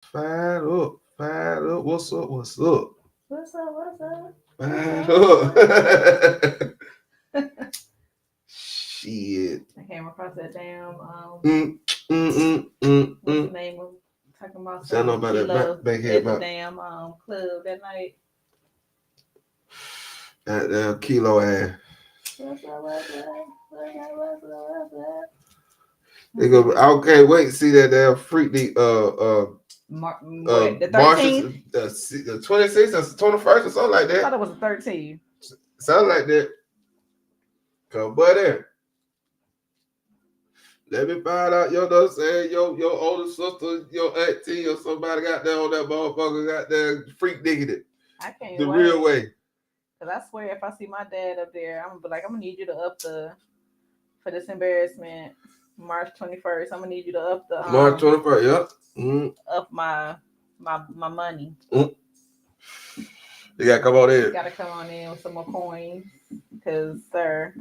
Fire up, fire up. What's up? What's up? What's up? What's up? Fire up. Shit. I came across that damn Mm, mm. what's the name of talking about See, I know some about that kilo back head at the about damn club that night. that kilo ass. What's up? What's up? What's up? What's up? What's up? They go. I can't wait to see that damn freak the What the March 13th? the 26th or 21st or something like I thought that. it was the 13th. Sound like that. Come buddy. Let me find out, you know what I'm saying? Your older sister, your auntie, or somebody got there on that motherfucker, got there freak digging it. I can't The real wait. way. Cause I swear if I see my dad up there, I'm gonna be like, I'm gonna need you to up the for this embarrassment. March 21st. I'm gonna need you to up the March 21st, yep. Mm. up my money. Mm. You gotta come on in. Gotta come on in with some more coins. Cause sir.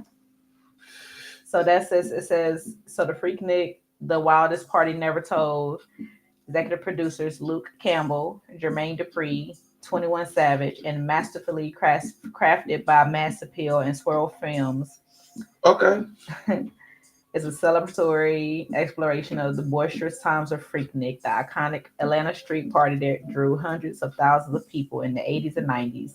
So that says it says so the Freaknik, the wildest party never told. Executive producers Luke Campbell, Jermaine Dupri, 21 Savage, and masterfully crafted by Mass Appeal and Swirl Films. Okay. It's a celebratory exploration of the boisterous times of Freaknik, the iconic Atlanta street party that drew hundreds of thousands of people in the 80s and 90s,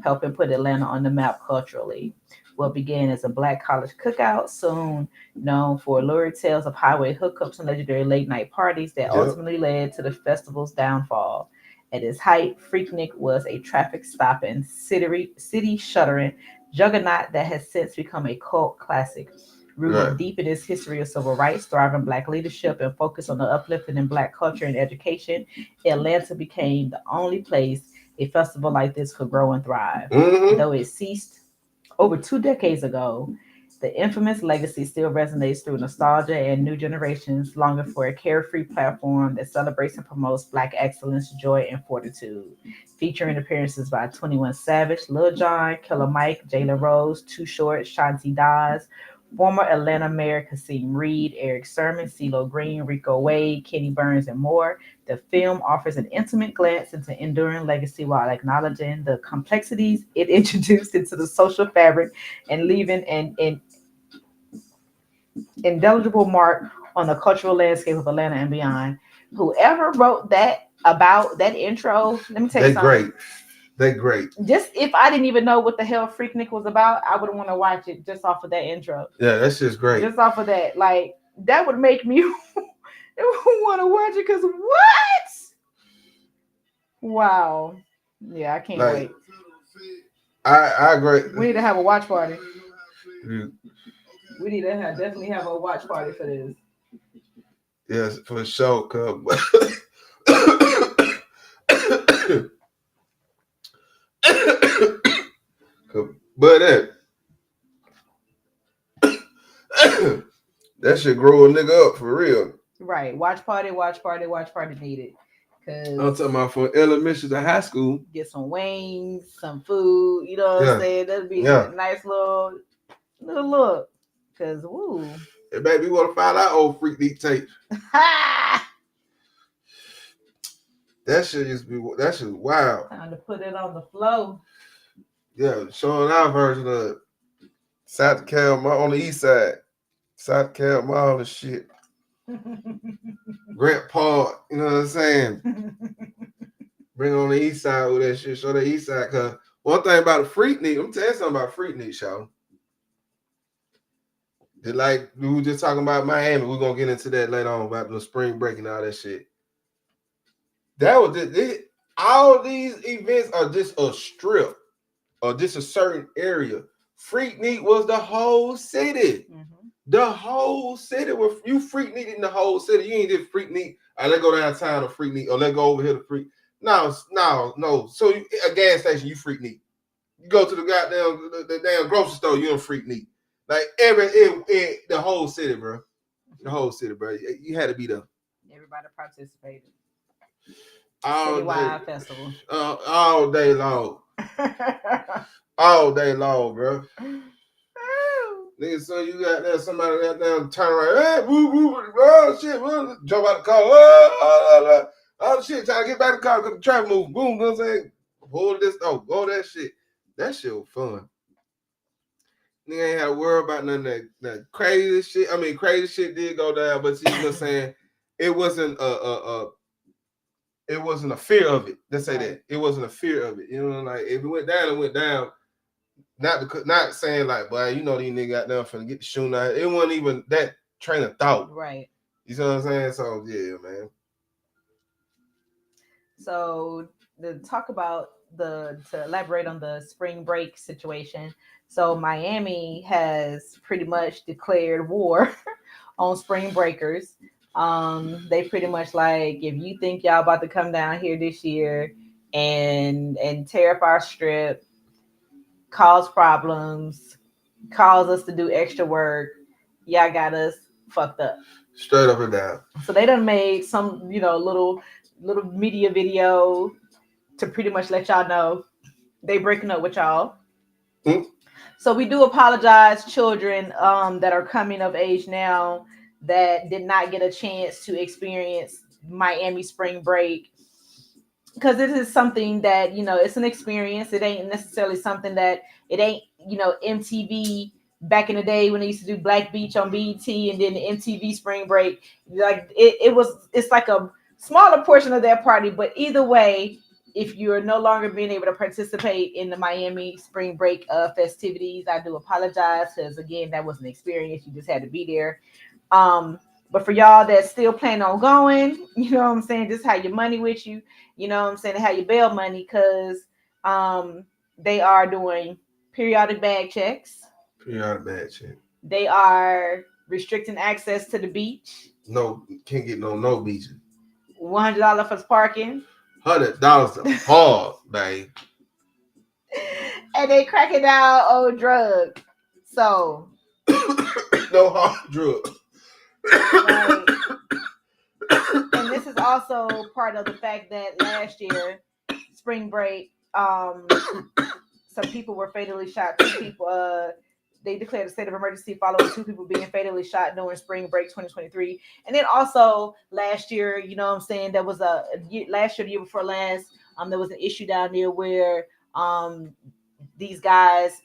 helping put Atlanta on the map culturally. What began as a black college cookout, soon known for lurid tales of highway hookups and legendary late night parties that Yep. ultimately led to the festival's downfall. At its height, Freaknik was a traffic stopping, city shuttering juggernaut that has since become a cult classic. Right. Rooted deep in its history of civil rights, thriving black leadership, and focus on the uplifting in black culture and education, Atlanta became the only place a festival like this could grow and thrive. Mm-hmm. Though it ceased over 2 decades ago, the infamous legacy still resonates through nostalgia and new generations longing for a carefree platform that celebrates and promotes Black excellence, joy, and fortitude. Featuring appearances by 21 Savage, Lil Jon, Killer Mike, Jalen Rose, Too Short, Shanti Daz, former Atlanta Mayor Kasim Reed, Eric Sermon, CeeLo Green, Rico Wade, Kenny Burns, and more. The film offers an intimate glance into enduring legacy while acknowledging the complexities it introduced into the social fabric and leaving an indelible mark on the cultural landscape of Atlanta and beyond. Whoever wrote that about that intro, let me tell you They something. great. They great. Just if I didn't even know what the hell Freaknik was about, I would want to watch it just off of that intro. Yeah, that's just great. Just off of that, like that would make me want to watch it. Cause what? Wow. Yeah, I can't Like wait. I agree. We need to have a watch party. Mm. We need to definitely have a watch party for this. Yes, for sure. But that should grow a nigga up for real. Right. Watch party, watch party, watch party needed. I'm Cause talking about from elementary to high school. get some wings, some food, you know what I'm Yeah, saying? That'd be yeah. a nice little look. Cause woo. It made me want to find out old freak deep tape. That shit used to be that shit wild. Time to put it on the flow. Yeah, showing our version of South Carolina on the east side. South Carolina and shit. Grant Park, you know what I'm saying? Bring on the east side with that shit. Show the east side. Cause one thing about a Freaknik, I'm telling you something about Freaknik, y'all. Like we were just talking about Miami. We're gonna get into that later on about the spring break and all that shit. That was it. All these events are just a strip or just a certain area. Freaknik was the whole city. Mm-hmm. The whole city. Where you Freaknik in the whole city. You ain't just Freaknik. All right, let's go downtown to Freaknik or let's go over here to Freak. No. So a gas station, you Freaknik. You go to the goddamn the damn grocery store, you in Freaknik. Like the whole city, bro. The whole city, bro. You had to be there. Everybody participated. All Citywide day, festival. all day long. All day long, bro. Nigga, so you got there, somebody got down, turn around, hey, woo, woo, oh, shit, woo, jump out the car, All the shit, trying to get back to the car, because the traffic move, boom, you know what I'm saying? Pull this, go that shit. That shit was fun. Nigga ain't had to worry about none of that crazy shit. I mean, crazy shit did go down, but see, you know what I'm saying? It wasn't a fear of it. Let's say that. It wasn't a fear of it. You know, like if it went down, it went down. Not saying like, boy, you know these niggas got down finna get the shooting out. It wasn't even that train of thought. Right. You know what I'm saying? So yeah, man. So to talk about to elaborate on the spring break situation. So Miami has pretty much declared war on spring breakers. They pretty much like, if you think y'all about to come down here this year and tear up our strip, cause problems, cause us to do extra work, y'all got us fucked up. Straight up and down. So they done made some, little media video to pretty much let y'all know they breaking up with y'all. Mm-hmm. So we do apologize, children that are coming of age now that did not get a chance to experience Miami spring break, because it is something that it's an experience. It ain't necessarily something that it ain't MTV back in the day when they used to do Black Beach on BET and then the MTV spring break. Like it's like a smaller portion of that party, but either way, if you're no longer being able to participate in the Miami spring break festivities, I do apologize, because again, that was an experience. You just had to be there. But for y'all that still plan on going, you know what I'm saying, just have your money with you, you know what I'm saying, have your bail money, because they are doing periodic bag checks. Periodic bag check. They are restricting access to the beach. No, can't get no beaches. $100 for parking. $100 a hard, babe. And they cracking down on drugs. So no hard drug. Right. And this is also part of the fact that last year, spring break, some people were fatally shot. 2 people, they declared a state of emergency following 2 people being fatally shot during spring break 2023. And then also last year, you know what I'm saying, there was last year, the year before last, there was an issue down there where these guys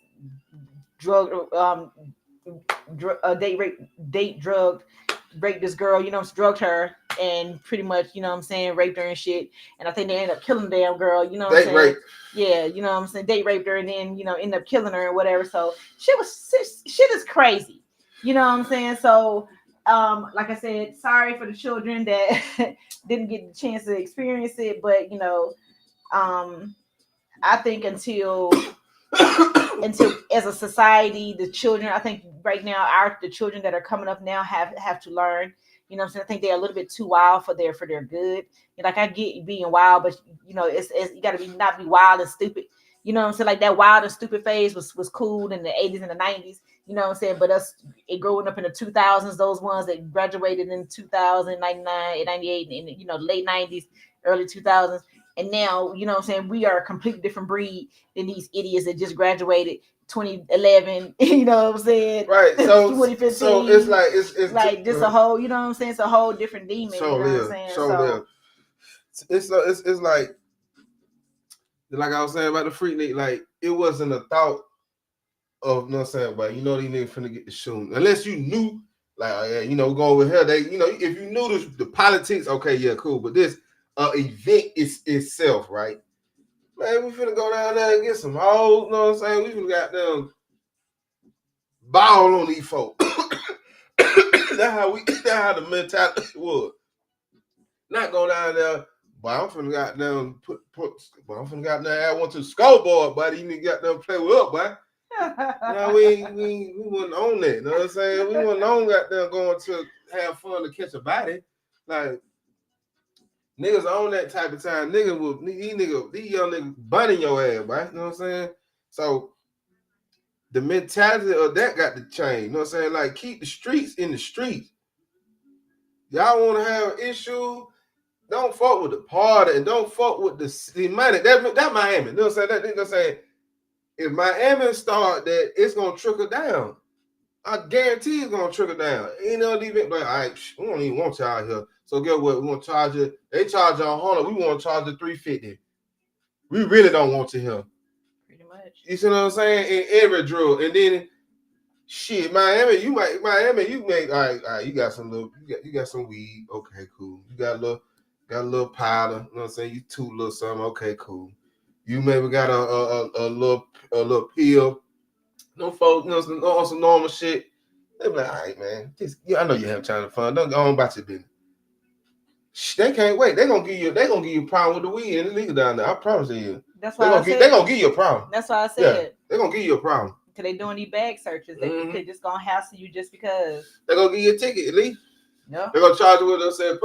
raped this girl, drugged her, and pretty much, raped her and shit. And I think they ended up killing the damn girl, what I'm saying? Rape. Yeah, what I'm saying? Date raped her and then, ended up killing her and whatever. So shit is crazy. You know what I'm saying? So, like I said, sorry for the children that didn't get the chance to experience it, but, I think until as a society, the children, I think right now, the children that are coming up now have to learn. You know what I'm saying? I think they're a little bit too wild for their good. Like, I get being wild, but it's you gotta not be wild and stupid. You know what I'm saying? Like, that wild and stupid phase was cool in the 80s and the 90s. You know what I'm saying? But us growing up in the 2000s, those ones that graduated in 2000, 99, 98, and late 90s, early 2000s. And now, you know what I'm saying, we are a completely different breed than these idiots that just graduated 2011, you know what I'm saying? Right. So 2015. So it's like it's like just a whole, you know what I'm saying? It's a whole different demon. So you know what I'm saying? So it's like I was saying about the freak nigga, like it wasn't a thought of, you know what I'm saying, but these niggas finna get the shooting. Unless you knew, like, go over here, they, if you knew the politics, okay, yeah, cool. But this event is itself, right? Man, we finna go down there and get some hoes, you know what I'm saying? We finna got them ball on these folks. That's how the mentality was. Not go down there, but I'm finna got them I'm finna got them add one to the scoreboard, buddy. You need to got them play with up, boy. We wasn't on that. You know what I'm saying? We wasn't on got them going to have fun to catch a body. Like, niggas on that type of time. These young niggas bunning your ass, boy. You know what I'm saying? So the mentality of that got to change. You know what I'm saying? Like, keep the streets in the streets. Y'all want to have issues? Don't fuck with the party and don't fuck with the money. That Miami. You know what I'm saying? That nigga saying, if Miami start that, it's gonna trickle down. I guarantee it's gonna trickle down. Ain't no even like, all right, we don't even want y'all here. So get what? We want to charge you. They charge y'all $100. We want to charge you $350. We really don't want you here. Pretty much. You see what I'm saying? In every drill, and then shit, Miami, you make all right, you got some little, you got some weed. Okay, cool. You got a little powder. You know what I'm saying? You toot a little something. Okay, cool. You maybe got a little pill. No folks, you know, on some normal shit. They be like, all right, man. I know you have time to fun. Don't go on about your business. They can't wait. They gonna give you a problem with the weed and the legal down there. I promise you. That's why they gonna give you a problem. That's why I said. Yeah, they gonna give you a problem. Cause they doing these bag searches. They just gonna hassle you just because. They gonna give you a ticket at least. Yep. They're gonna charge you with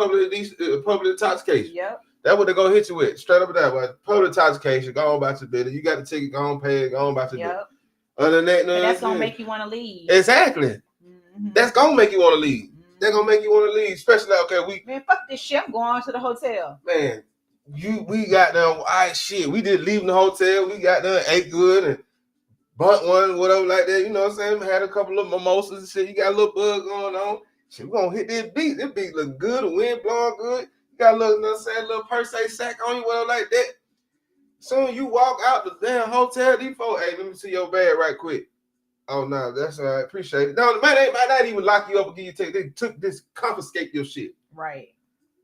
public intoxication. Yep. That's what they're gonna hit you with. Straight up with that. But public intoxication, go on about your business. You got the ticket, go on pay it, go on about your business. Other than that, no, and that's gonna make you want to leave. Exactly. Mm-hmm. That's gonna make you want to leave. Mm-hmm. They're gonna make you want to leave, especially man, fuck this shit. I'm going on to the hotel. Man, we got them. All right, shit. We did leaving the hotel. We got them, ate good and bunt one, whatever like that. You know what I'm saying? Had a couple of mimosas and shit. You got a little bug going on. Shit, we gonna hit this beat. This beat look good. The wind blowing good. You got a little, you know what I'm saying, little per se sack on you, whatever like that. Soon you walk out the damn hotel, these folks, hey, let me see your bag right quick. Oh no, that's all right. Appreciate it. No, man, they might not even lock you up and give you take. They took this, confiscate your shit. Right.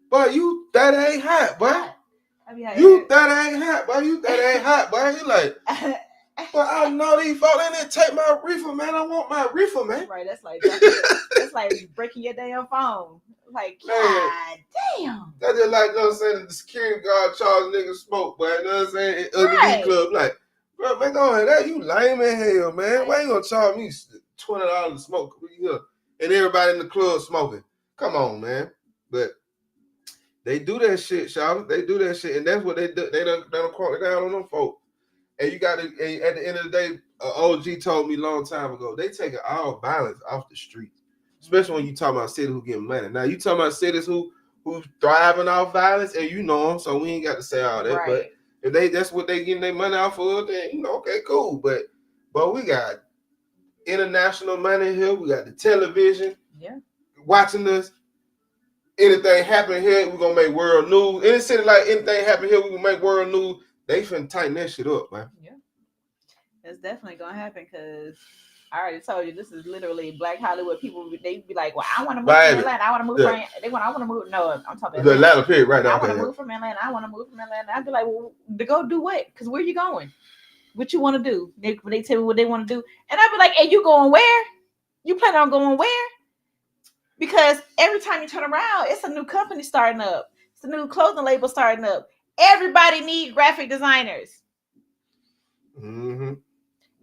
But you that ain't hot, boy. You that ain't hot, boy. You that ain't hot, boy. You like, but I know these folks, they didn't take my reefer, man. I want my reefer, man. Right, that's like breaking your damn phone. Like, man, God damn. That's just like, you know what I'm saying, the security guard charged niggas smoke, boy. You know what I'm saying? At the club, like, bro, man, go ahead. You lame as hell, man. Why you gonna charge me $20 to smoke here? And everybody in the club smoking. Come on, man. But they do that shit, y'all. They do that shit, and that's what they do. They done crack down on them folks. And you got to, at the end of the day, OG told me a long time ago, they taking all violence off the streets, especially when you talk about cities who get money. Now, you talking about cities who thriving off violence, and you know them, so we ain't got to say all that. Right. But if that's what they getting their money off of, then, you know, okay, cool. But we got international money here. We got the television watching us. Anything happen here, we're going to make world news. Any city like anything happen here, we can make world news. They finna tighten that shit up, man. Yeah. That's definitely going to happen because I already told you, this is literally Black Hollywood. People, they be like, well, I want to move from Atlanta. I want to move from Atlanta. I want to move. No, I'm talking about the Atlanta period right now. I want to move from Atlanta. I want to move from Atlanta. I'd be like, well, to go do what? Because where you going? What you want to do? They tell me what they want to do. And I'd be like, hey, you going where? You plan on going where? Because every time you turn around, it's a new company starting up. It's a new clothing label starting up. Everybody need graphic designers. Mm-hmm.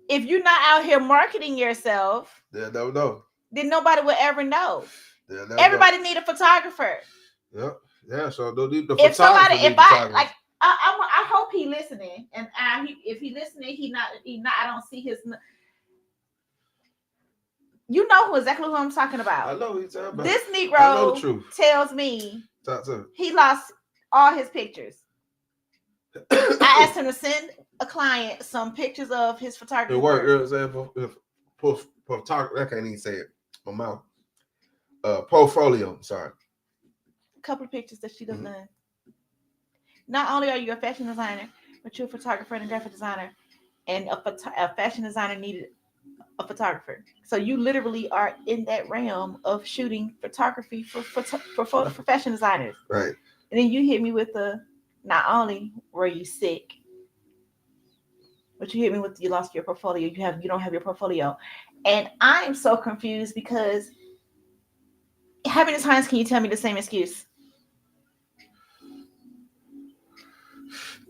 If you're not out here marketing yourself, they'll never know. Then nobody will ever know. Everybody need a photographer. Yep. Yeah. So the if somebody, if I like, I hope he listening, and if he listening, he not. I don't see his. You know exactly who I'm talking about. I know who you're talking about. This Negro tells me he lost all his pictures. I asked him to send a client some pictures of his photography. The work, you know what I'm saying? Photography, I can't even say it. My mouth. Portfolio, sorry. A couple of pictures that she done done. Not only are you a fashion designer, but you're a photographer and a graphic designer. And a fashion designer needed a photographer. So you literally are in that realm of shooting photography for fashion designers. Right. And then you hit me with not only were you sick, but you hit me with you lost your portfolio. You don't have your portfolio. And I'm so confused because how many times can you tell me the same excuse?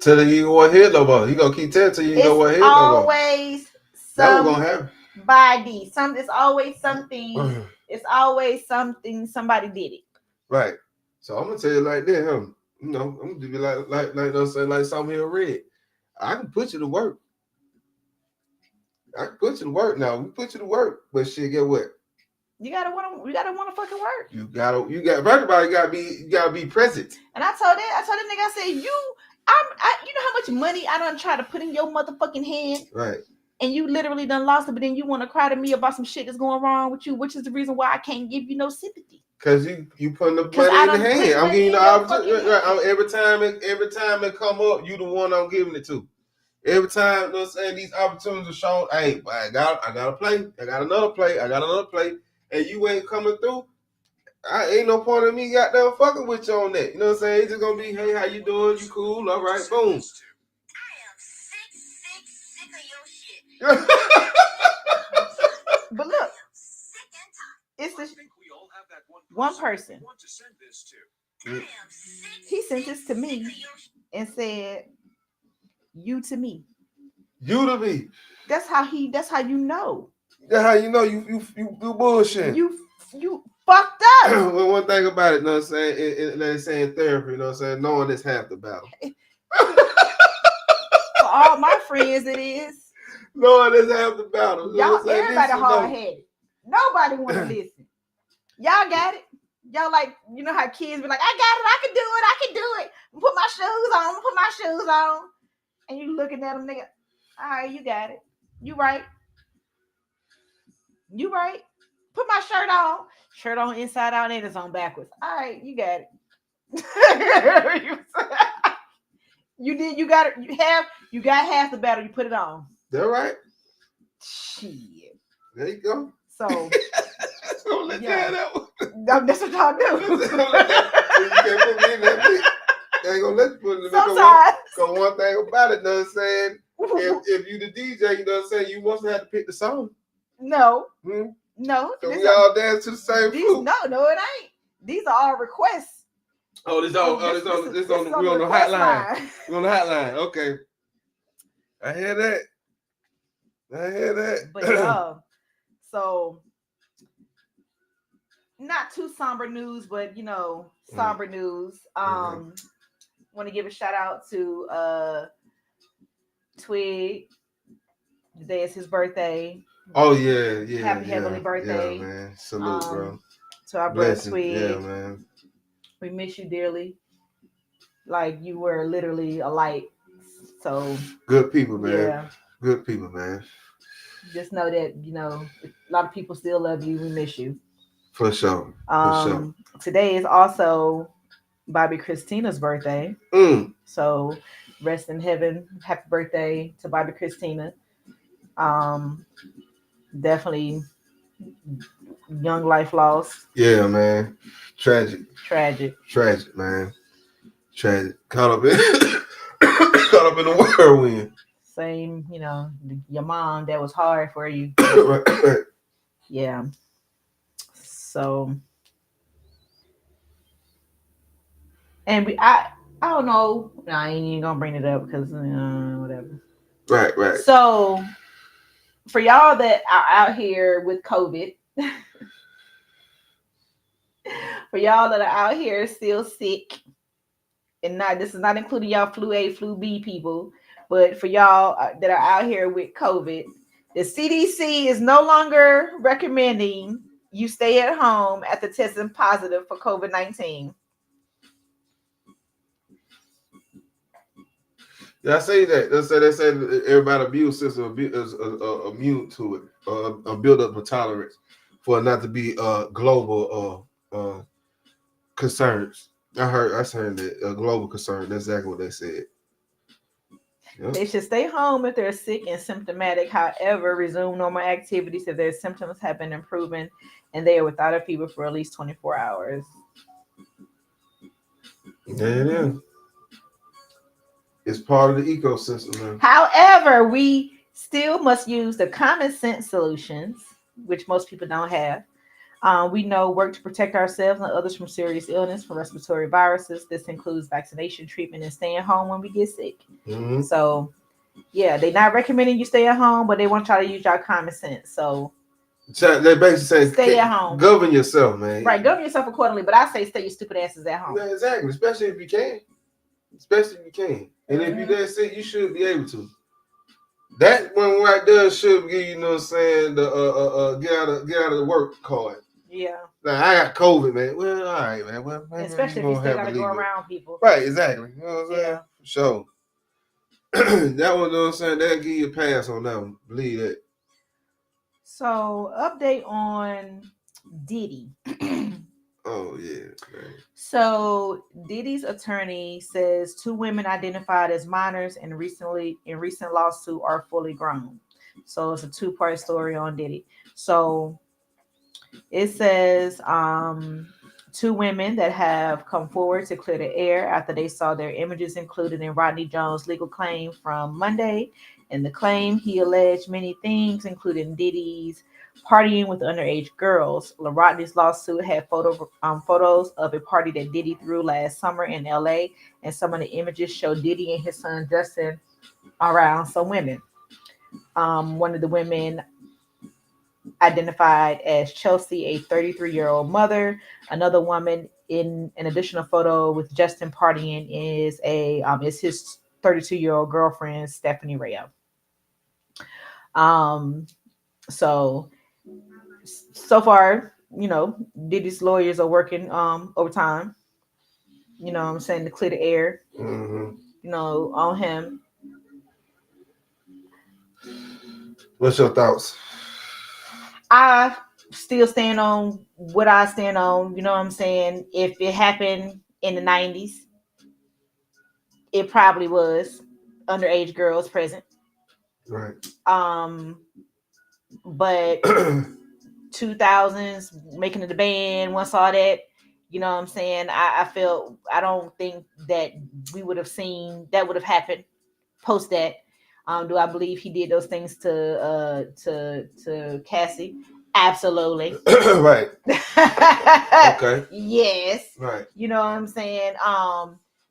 Till you go ahead no more. You gonna keep telling till you go ahead no more. Always that was gonna happen. Body. It's always something. It's always something. Somebody did it. Right. So I'm gonna tell you like this, You know, I'm gonna be like something here red. I can put you to work. I can put you to work now. We put you to work, but shit, get what? You gotta want to fucking work. You everybody gotta be present. And I told that nigga, I said, you know how much money I done try to put in your motherfucking hand. Right. and you literally done lost it, but then you want to cry to me about some shit that's going wrong with you, which is the reason why I can't give you no sympathy. Cause you putting the 'Cause money I in the done hand. put I'm money giving you the in your opportunity. fucking hand. Every time it come up, you the one I'm giving it to. Every time, you know what I'm saying, these opportunities are shown. Hey, I got a play. I got another play. And you ain't coming through. I ain't no point in me goddamn fucking with you on that. You know what I'm saying? It's just gonna be, hey, how you doing? You cool? All right, boom. I am sick of your shit. But look, it's the one person. He sent this to me and said, "You to me." You to me. That's how you know. That's how you know you do bullshit. You fucked up. Well, one thing about it, you know what I'm saying? They say in therapy, you know what I'm saying? Knowing is half the battle. For all my friends, it is. Knowing is half the battle. You know Y'all, what I'm saying? everybody Listen, hard headed. Nobody want to listen. Y'all got it. Y'all like, you know how kids be like, I got it, I can do it. Put my shoes on. And you looking at them, nigga. All right, you got it. You right. Put my shirt on. Shirt on inside out and it's on backwards. All right, you got it. You got it. You got half the battle. You put it on. That right? Shit. There you go. So Don't let you have that one. that's what y'all do. You can't put me in that bitch. They ain't gonna let you put in the Sometimes. Because one thing about it, you know what I'm saying? If you the DJ, you know what I'm saying, you must have to pick the song. No. Hmm? No. So we all dance to the same flute. No, it ain't. These are all requests. Oh, we're on the hotline. We're on the hotline. Okay. I hear that. But yeah, so not too somber news, but somber news. Want to give a shout out to Twig. Today is his birthday. Oh yeah. Happy heavenly birthday. Yeah, man. Salute, bro. To our brother Twig. Yeah, man. We miss you dearly. Like you were literally a light. So good people, man. Yeah. Good people, man. Just know that, a lot of people still love you. We miss you. For sure. Today is also Bobby Christina's birthday. So rest in heaven. Happy birthday to Bobby Christina. Definitely young life lost. Yeah, man. Tragic, man. Tragic. Caught up in the whirlwind. Same, your mom, that was hard for you. Right. Yeah. So, and I don't know. I ain't even gonna bring it up because whatever. Right. So, for y'all that are out here with COVID, for y'all that are out here still sick, and this is not including y'all flu A, flu B people, but for y'all that are out here with COVID, the CDC is no longer recommending you stay at home after testing positive for COVID-19. Yeah, I say that. They say everybody's immune system is immune to it, a build up of tolerance for it not to be global concerns. I heard that global concern. That's exactly what they said. Yep. They should stay home if they're sick and symptomatic. However, resume normal activities if their symptoms have been improving and they are without a fever for at least 24 hours. There it is. It's part of the ecosystem, man. However, we still must use the common sense solutions, which most people don't have. We know work to protect ourselves and others from serious illness, from respiratory viruses. This includes vaccination, treatment, and staying home when we get sick. Mm-hmm. So, yeah, they're not recommending you stay at home, but they want y'all to use your common sense. So they basically say stay at home. Govern yourself, man. Right, govern yourself accordingly. But I say stay your stupid asses at home. Yeah, exactly. Especially if you can. And if you're that sick, you should be able to. That one right there should give you know what I'm saying, the get out of the work card. Yeah. Now I got COVID, man. Well, all right, man. Well, especially if you still gotta go around people. Right, exactly. You know what I'm saying? Yeah. For sure. That one, you know what I'm saying? They'll give you a pass on that one. Believe that. So, update on Diddy. Oh yeah. Man. So Diddy's attorney says two women identified as minors in recent lawsuit are fully grown. So it's a two-part story on Diddy. So it says two women that have come forward to clear the air after they saw their images included in Rodney Jones' legal claim from Monday. In the claim, he alleged many things, including Diddy's partying with underage girls. Rodney's lawsuit had photos of a party that Diddy threw last summer in LA, and some of the images show Diddy and his son Justin around some women. One of the women identified as Chelsea, a 33-year-old mother. Another woman in an additional photo with Justin partying is his 32-year-old girlfriend Stephanie Rayo. So far, Diddy's lawyers are working overtime. You know what I'm saying, to clear the air. Mm-hmm. On him. What's your thoughts? I still stand on what I stand on. You know what I'm saying? If it happened in the 90s, it probably was underage girls present. Right. But 2000s, making it the band, once all that, you know what I'm saying? I don't think that we would have seen that would have happened post that. Do I believe he did those things to Cassie? Absolutely. Right. Okay. Yes. Right. You know what I'm saying?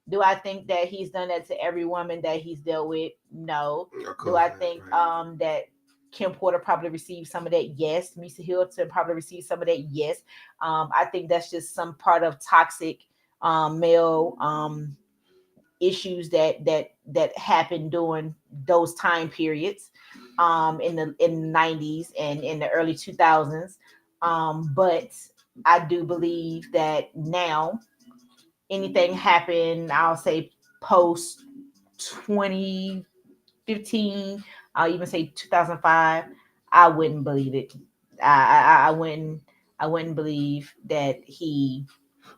Do I think that he's done that to every woman that he's dealt with? No. Do I think that Kim Porter probably received some of that? Yes. Misa Hilton probably received some of that? Yes. I think that's just some part of toxic male issues that happened during those time periods in the 90s and in the early 2000s. But I do believe that now anything happened, I'll say post 2015, I'll even say 2005, I wouldn't believe it. I wouldn't believe that he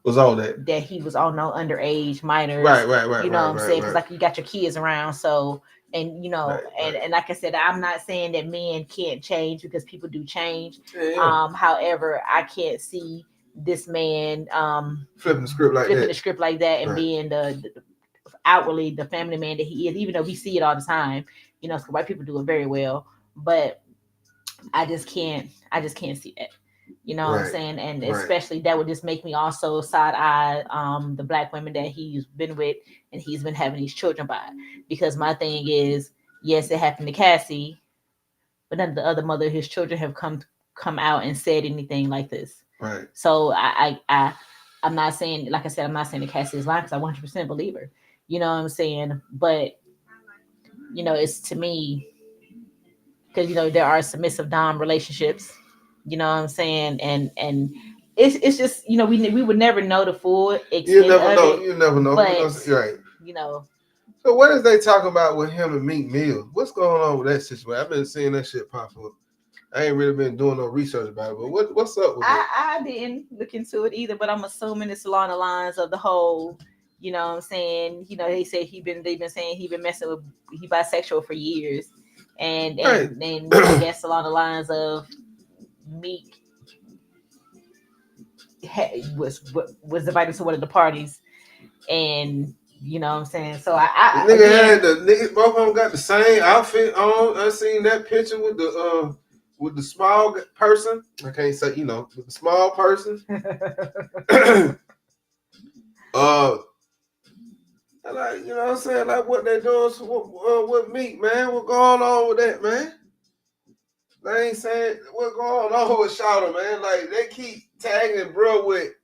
was all that he was on no underage minors. Right. You know what I'm saying? Because like you got your kids around, so and and like I said, I'm not saying that men can't change because people do change. Yeah. However, I can't see this man flipping the script like that and being the outwardly the family man that he is, even though we see it all the time. So white people do it very well, but I just can't see that. You know what I'm saying? And especially that would just make me also side eye the black women that he's been with and he's been having these children by. Because my thing is, yes, it happened to Cassie, but none of the other mother of his children have come out and said anything like this. Right. So I'm not saying, like I said, I'm not saying that Cassie is lying because I 100% believe her. You know what I'm saying? But it's to me because there are submissive dom relationships. You know what I'm saying? And it's just we would never know the full extent. You never know. But, right. So what is they talking about with him and Meek Mill? What's going on with that situation? I've been seeing that shit pop up. I ain't really been doing no research about it, but what's up with that? I didn't look into it either, but I'm assuming it's along the lines of the whole, you know what I'm saying? They say they've been saying he been messing with, he bisexual for years. And I guess along the lines of Meek was invited to one of the parties, and you know what I'm saying. So I both of them got the same outfit on. I seen that picture with the small person. I can't say with the small person. Like you know what I'm saying, like what they doing with Meek, man. What going on with that, man? They ain't saying what's going on with Shawty, man. Like they keep tagging bro with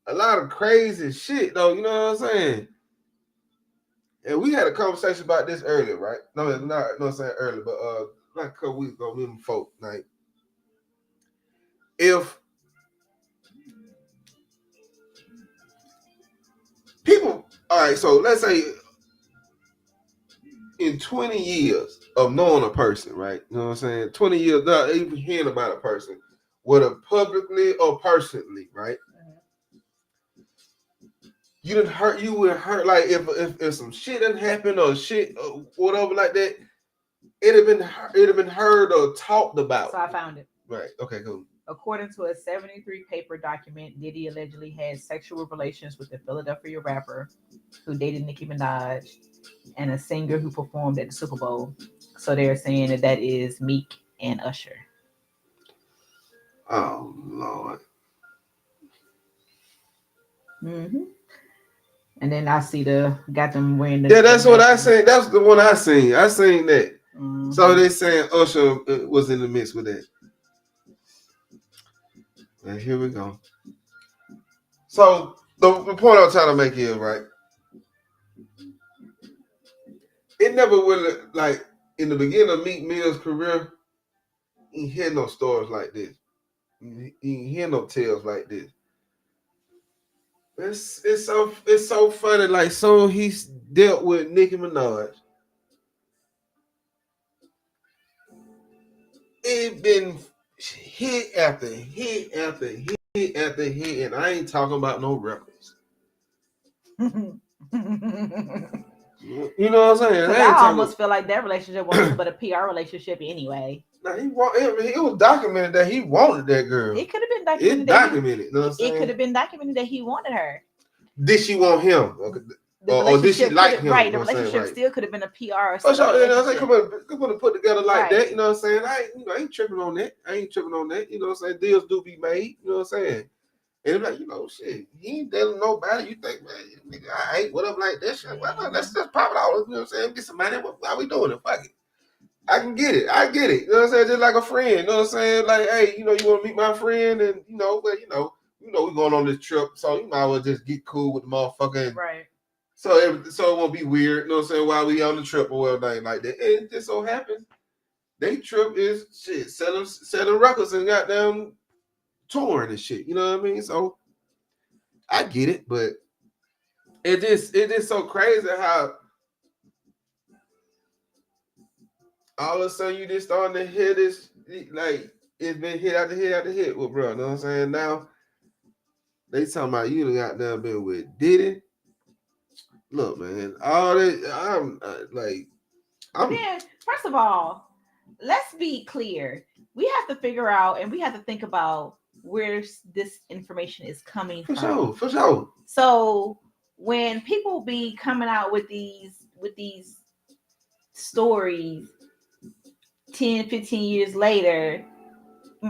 a lot of crazy shit, though. You know what I'm saying? And we had a conversation about this earlier, right? No, I'm saying earlier, but like a couple weeks ago, me and folk, like if people, all right, so let's say, in 20 years of knowing a person, right? You know what I'm saying? 20 years, not even hearing about a person, whether publicly or personally, right? You would hurt like if some shit didn't happen or shit or whatever like that, it'd have been heard or talked about. So I found it. Right. Okay, cool. According to a 73-paper document, Diddy allegedly had sexual relations with the Philadelphia rapper who dated Nicki Minaj and a singer who performed at the Super Bowl. So they're saying that is Meek and Usher. Oh Lord. Mm-hmm. And then I see got them wearing the. Yeah, that's what I seen. That's the one I seen. I seen that. Mm-hmm. So they saying Usher was in the mix with that. And here we go. So the point I'm trying to make is right. It never really like in the beginning of Meek Mill's career, he hear no stories like this. He hear no tales like this. It's so funny. Like so he's dealt with Nicki Minaj. It been hit after hit after hit after hit, and I ain't talking about no records. You know what I'm saying? I almost feel like that relationship wasn't but a PR relationship anyway. Now it was documented that he wanted that girl. It could have been documented. It's documented. You know what I'm saying? It could have been documented that he wanted her. Did she want him? Or did she like him? Right, the relationship still could have been a PR. For sure, you know what I'm saying? Come on, put together like that. You know what I'm saying? I ain't tripping on that. You know what I'm saying? Deals do be made. You know what I'm saying? And it's like, shit, he ain't dealing nobody. You think, man, nigga, I ain't whatever like that shit. Well, let's just pop it out. You know what I'm saying? Get some money. How we doing it? Fuck it. I can get it. I get it. You know what I'm saying? Just like a friend. You know what I'm saying? Like, hey, you want to meet my friend, and we going on this trip, so you might as well just get cool with the motherfucker. And, right. So it won't be weird. You know what I'm saying? While we on the trip or whatever like that. And it just so happens they trip is shit selling records and goddamn touring and shit. You know what I mean? So I get it, but it is so crazy how all of a sudden you just starting to hear this, like it's been hit after hit after hit with bro. You know what I'm saying? Now they talking about you done got down been with Diddy. Look, man, all that then, first of all, let's be clear. We have to figure out and we have to think about where this information is coming from. For sure. So when people be coming out with these stories 10, 15 years later,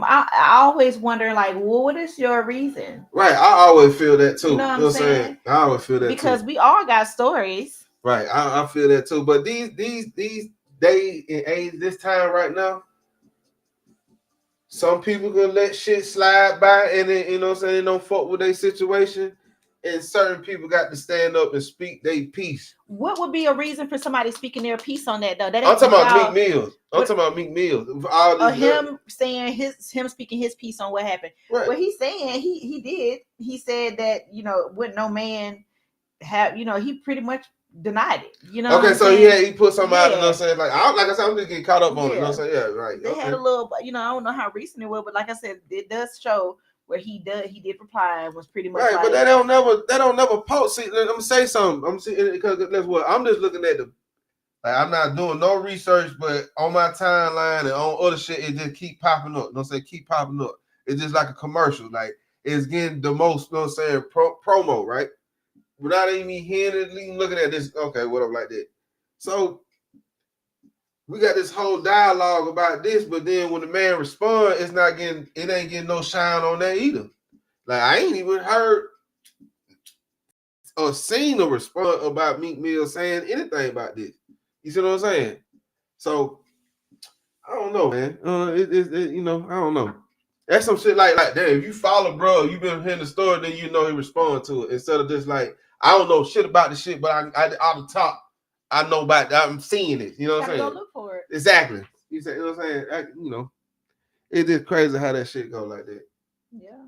I always wonder, like, well, what is your reason? Right. I always feel that too. You know what I'm saying? I always feel that because too. we all got stories. Right. I feel that too. But these days and age, this time right now, some people gonna let shit slide by and then, you know what I'm saying, they don't fuck with their situation. And certain people got to stand up and speak their piece. What would be a reason for somebody speaking their piece on that though? That I'm talking about Meek Mills. I'm talking about Meek Mills. Him saying him speaking his piece on what happened. Right. What he's saying, he did. He said that wouldn't no man have. He pretty much denied it. Okay, so he put something out. You know what I'm saying? Like I said, I'm just getting caught up on it. You know what I'm saying? Yeah, right. They had a little. I don't know how recent it was, but like I said, it does show. Where he did reply and was pretty much right, like, but they don't never post. See, let me say something. I'm seeing because that's what I'm just looking at I'm not doing no research, but on my timeline and on other shit, it just keep popping up. You know what I'm saying? Keep popping up. It's just like a commercial. Like it's getting the most. You know what I'm saying? Promo, right? Without even hearing it, even looking at this. Okay, whatever like that. So we got this whole dialogue about this, but then when the man responds, it ain't getting no shine on that either. Like I ain't even heard or seen a response about Meek Mill saying anything about this. You see what I'm saying? So I don't know, man. I don't know. That's some shit like that. If you follow, bro, you been hearing the story, then he respond to it instead of just like I don't know shit about the shit, but I out the top. I know about that. I'm seeing it. You know what I'm saying? Go look for it. Exactly. You know what I'm saying? It's just crazy how that shit go like that. Yeah.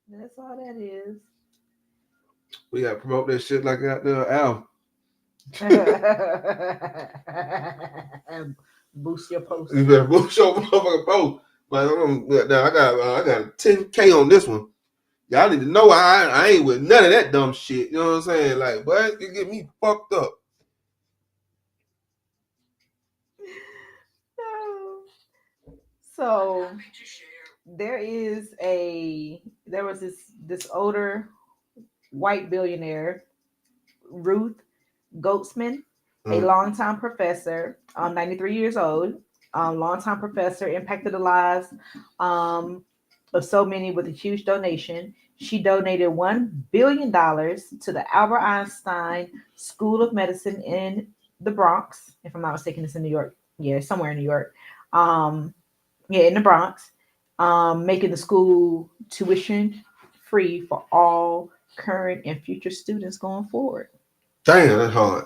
That's all that is. We gotta promote that shit like out there, Al. Boost your post. You better boost your motherfucking post. But now I got 10K on this one. Y'all need to know I ain't with none of that dumb shit. You know what I'm saying? Like, but it get me fucked up. So there was this older white billionaire, Ruth Goatsman, a longtime professor, 93 years old, longtime professor, impacted the lives of so many with a huge donation. She donated $1 billion to the Albert Einstein School of Medicine in the Bronx. If I'm not mistaken, it's in New York. Yeah, somewhere in New York. In the Bronx, making the school tuition free for all current and future students going forward. Damn, that's hard.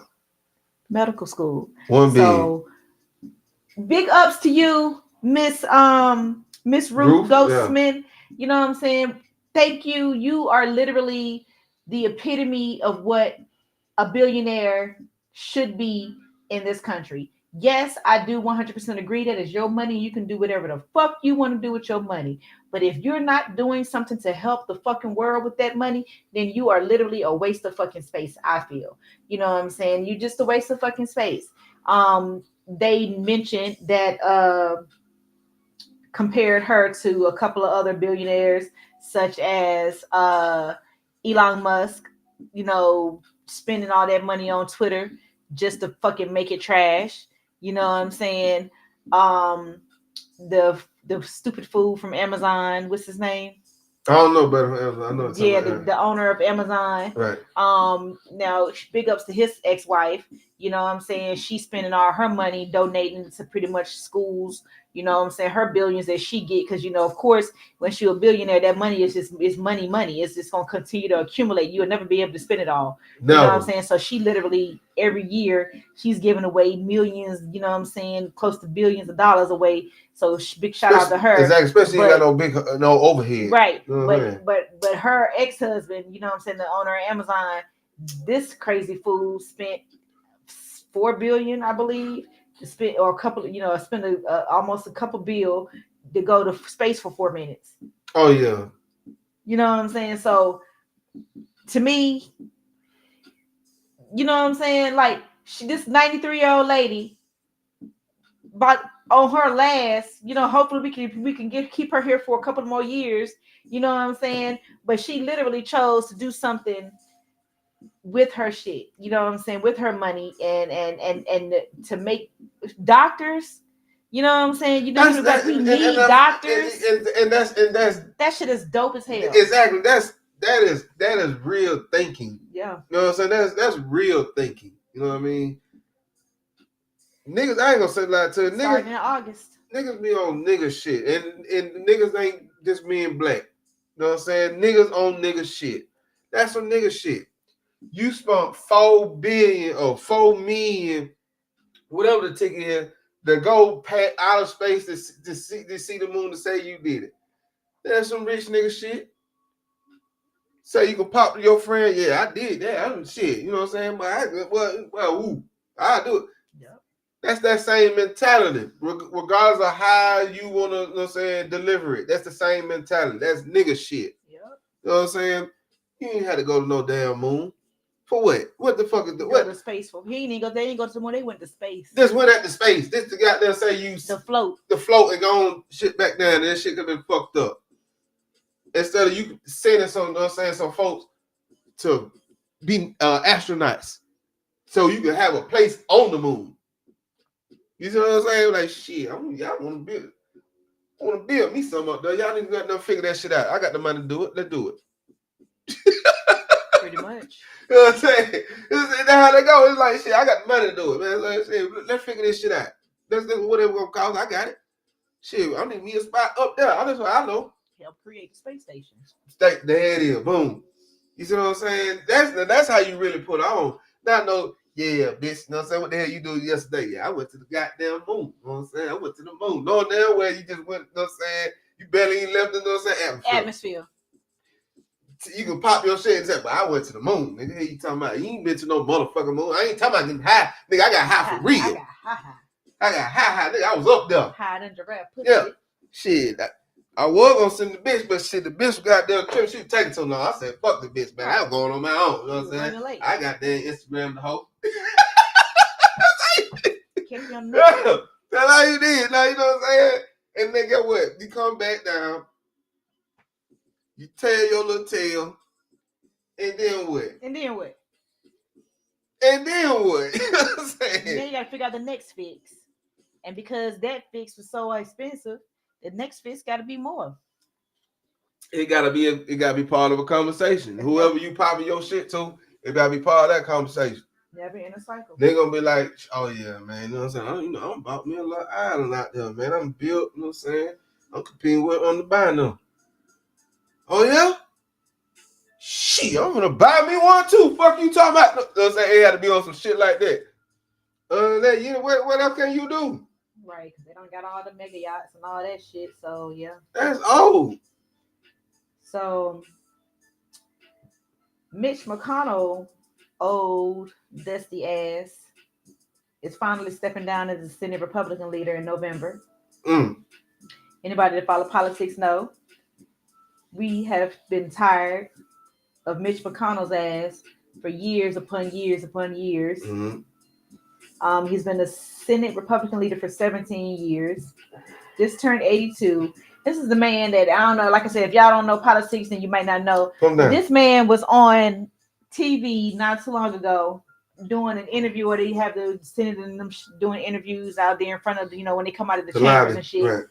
Medical school. $1 billion. So big ups to you, Miss Ruth Goatsman. Yeah. You know what I'm saying? Thank you. You are literally the epitome of what a billionaire should be in this country. Yes, I do 100% agree that it's your money. You can do whatever the fuck you want to do with your money. But if you're not doing something to help the fucking world with that money, then you are literally a waste of fucking space, I feel. You know what I'm saying? You're just a waste of fucking space. They mentioned that compared her to a couple of other billionaires, such as Elon Musk, you know, spending all that money on Twitter just to fucking make it trash. You know what I'm saying? The stupid fool from Amazon, what's his name? I don't know better from Amazon. I know. Yeah, the owner of Amazon. Right. Now big ups to his ex-wife. You know what I'm saying? She's spending all her money donating to pretty much schools. You know what I'm saying? Her billions that she get, because, you know, of course, when she's a billionaire, that money is money. It's just going to continue to accumulate. You'll never be able to spend it all. No. You know what I'm saying? So she literally, every year, she's giving away millions, you know what I'm saying, close to billions of dollars away. So big shout out to her. Exactly, especially you got no overhead. Right. But her ex-husband, you know what I'm saying, the owner of Amazon, this crazy fool spent $4 billion, I believe, to spend, or a couple, you know, spend almost a couple bill to go to space for 4 minutes. Oh yeah. You know what I'm saying? So to me, you know what I'm saying? Like this 93-year-old lady, but on her last, you know, hopefully we can keep her here for a couple more years. You know what I'm saying? But she literally chose to do something with her shit, you know what I'm saying, with her money and to make doctors, you know what I'm saying, you know, we need doctors, and that's that shit is dope as hell. Exactly. That is real thinking. Yeah. You know what I'm saying? That's real thinking. You know what I mean? Niggas, I ain't gonna say that to niggas. Starting in August. Niggas be on nigga shit, and niggas ain't just being black. You know what I'm saying? Niggas on nigga shit. That's some nigga shit. You spent $4 billion or $4 million, whatever the ticket is, to go out of space to see the moon to say you did it. That's some rich nigga shit. So you can pop to your friend, yeah, I did that. I'm shit. You know what I'm saying? But I do it. Yep. That's that same mentality, regardless of how you want to, you know what I'm saying, deliver it. That's the same mentality. That's nigga shit. Yep. You know what I'm saying? You ain't had to go to no damn moon. For what? What the fuck is the what? Go to space for? They didn't go to the moon. They went to space. Just went at the space. This the goddamn say you the float and go on shit back down. And that shit could have been fucked up. Instead of you sending some, you know what I'm saying, some folks to be astronauts, so you can have a place on the moon. You see what I'm saying? Like shit, y'all want to build me something up there. Y'all need to figure that shit out. I got the money to do it. Let's do it. Pretty much. You know what I'm saying? That's how they go. It's like shit. I got the money to do it, man. Like, shit, let's figure this shit out. That's whatever gonna cost. I got it. Shit, I need me a spot up there. That's what I know. Help create the space station. There it is. Boom. You see what I'm saying? That's how you really put on. Not no, yeah, bitch. You know what I'm saying? What the hell you do yesterday? Yeah, I went to the goddamn moon. You know what I'm saying? I went to the moon. No damn where you just went. You know what I'm saying? You barely even left. You know what I'm saying? Atmosphere. you can pop your shit and say, but I went to the moon. Nigga, hey, you talking about? You ain't been to no motherfucking moon. I ain't talking about getting high. Nigga, I got high for real. I got high. I got high. Nigga, I was up there. High than giraffe pussy. Yeah. Shit. I was gonna send the bitch, but shit, the bitch got there. She was taking so long. I said, fuck the bitch, man. I was going on my own. You know what I'm saying? I got there Instagram the hoe. That's how you did. Now, you know what I'm saying? And then get what? You come back down. You tell your little tale. And then what? And then what? And then what? You know what I'm saying? And then you gotta figure out the next fix. And because that fix was so expensive, the next fix gotta be more. It gotta be part of a conversation. Whoever you popping your shit to, it gotta be part of that conversation. Never in a cycle. They're gonna be like, oh yeah, man, you know what I'm saying? I'm about me a lot of island out there, man. I'm built, you know what I'm saying? I'm competing with on the buy now. Oh yeah? Shit, I'm gonna buy me one too. Fuck you talking about? You know what I'm saying? It had to be on some shit like that. That, you know, what else can you do? Right, because they don't got all the mega yachts and all that shit. So yeah. That's old. So Mitch McConnell, old dusty ass, is finally stepping down as the Senate Republican leader in November. Anybody that follow politics know we have been tired of Mitch McConnell's ass for years upon years upon years. Mm-hmm. He's been the Senate Republican leader for 17 years. Just turned 82. This is the man that, I don't know, like I said, if y'all don't know politics, then you might not know. This man was on TV not too long ago doing an interview where they have the Senate and them doing interviews out there in front of, you know, when they come out of the chambers and shit. Right.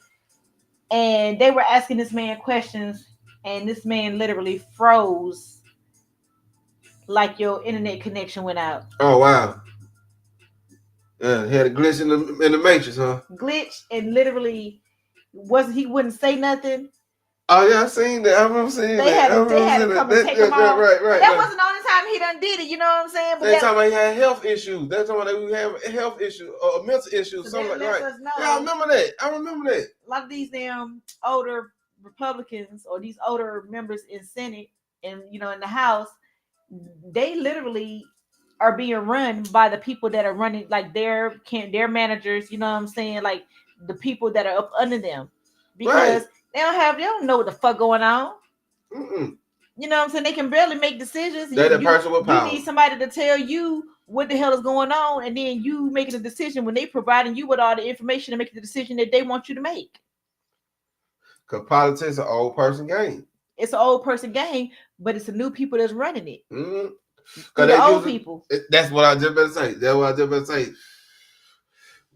And they were asking this man questions, and this man literally froze like your internet connection went out. Oh, wow. Yeah, he had a glitch in the matrix, huh? Glitch, and literally he wouldn't say nothing. Oh yeah, I seen that. I remember seeing that. They had to come and take him off. Right. That wasn't the only time he done did it. You know what I'm saying? But they talking about he had health issues. They're talking about we have health issues or mental issues, so something like that. Yeah, I remember that. A lot of these damn older Republicans or these older members in Senate and, you know, in the House, they literally are being run by the people that are running, like their managers. You know what I'm saying? Like the people that are up under them, because they don't know what the fuck going on. Mm-mm. You know what I'm saying? They can barely make decisions. They're the person with power. You need somebody to tell you what the hell is going on, and then you making a decision when they providing you with all the information to make the decision that they want you to make. Because politics is an old person game. It's an old person game, but it's the new people that's running it. Mm-hmm. The old people. That's what I just better say.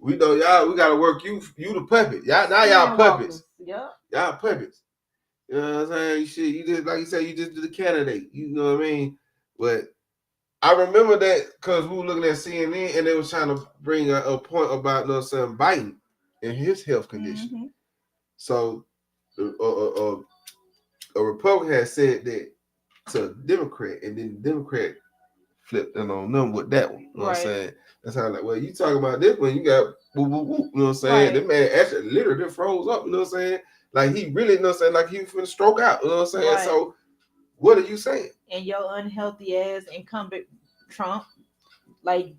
We know y'all. We gotta work you the puppet. Y'all puppets. Yeah. Y'all puppets. You know what I'm saying? Shit, you just like you said, you just did the candidate. You know what I mean? But I remember that because we were looking at CNN and they was trying to bring a point about, you know what I'm saying, Biden and his health condition. Mm-hmm. So a Republican had said that to a Democrat, and then the Democrat flipped in on them with that one. You know what I'm saying? That's how, like, well, you talking about this one, you got whoop, whoop, whoop, you know what I'm saying? That man actually literally froze up, you know what I'm saying? Like, he really, you know what I'm saying, like he was finna stroke out, you know what I'm saying? Right. So, what are you saying? And your unhealthy ass incumbent Trump, like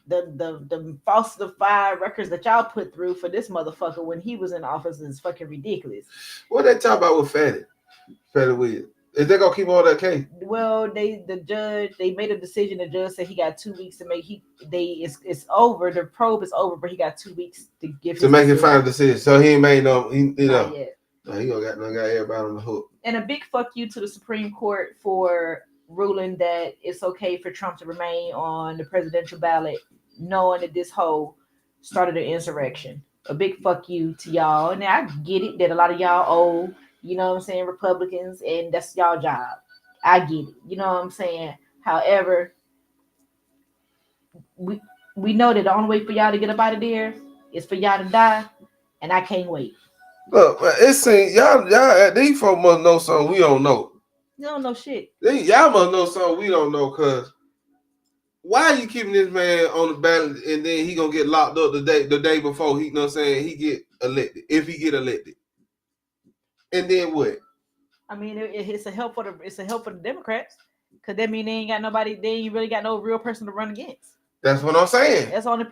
the falsified records that y'all put through for this motherfucker when he was in office is fucking ridiculous. What they talk about with Fatty Williams? Is they gonna keep all that case? Well, they made a decision. The judge said he got 2 weeks to make. It's over. The probe is over, but he got 2 weeks to give to make his final decision. So he ain't made no. He Not yet. No, he got everybody on the hook. And a big fuck you to the Supreme Court for ruling that it's okay for Trump to remain on the presidential ballot, knowing that this whole started an insurrection. A big fuck you to y'all. And I get it that a lot of y'all old. You know what I'm saying? Republicans, and that's y'all job. I get it. You know what I'm saying? However, we know that the only way for y'all to get up out of there is for y'all to die, and I can't wait. Look, it seems y'all these folks must know something we don't know. You don't know shit. Y'all must know something we don't know, cause why are you keeping this man on the ballot and then he gonna get locked up the day before he, you know what I'm saying, he get elected, if he get elected. And then what? I mean, it's a help for the Democrats, because that mean they ain't got nobody. They ain't really got no real person to run against. That's what I'm saying. That's on the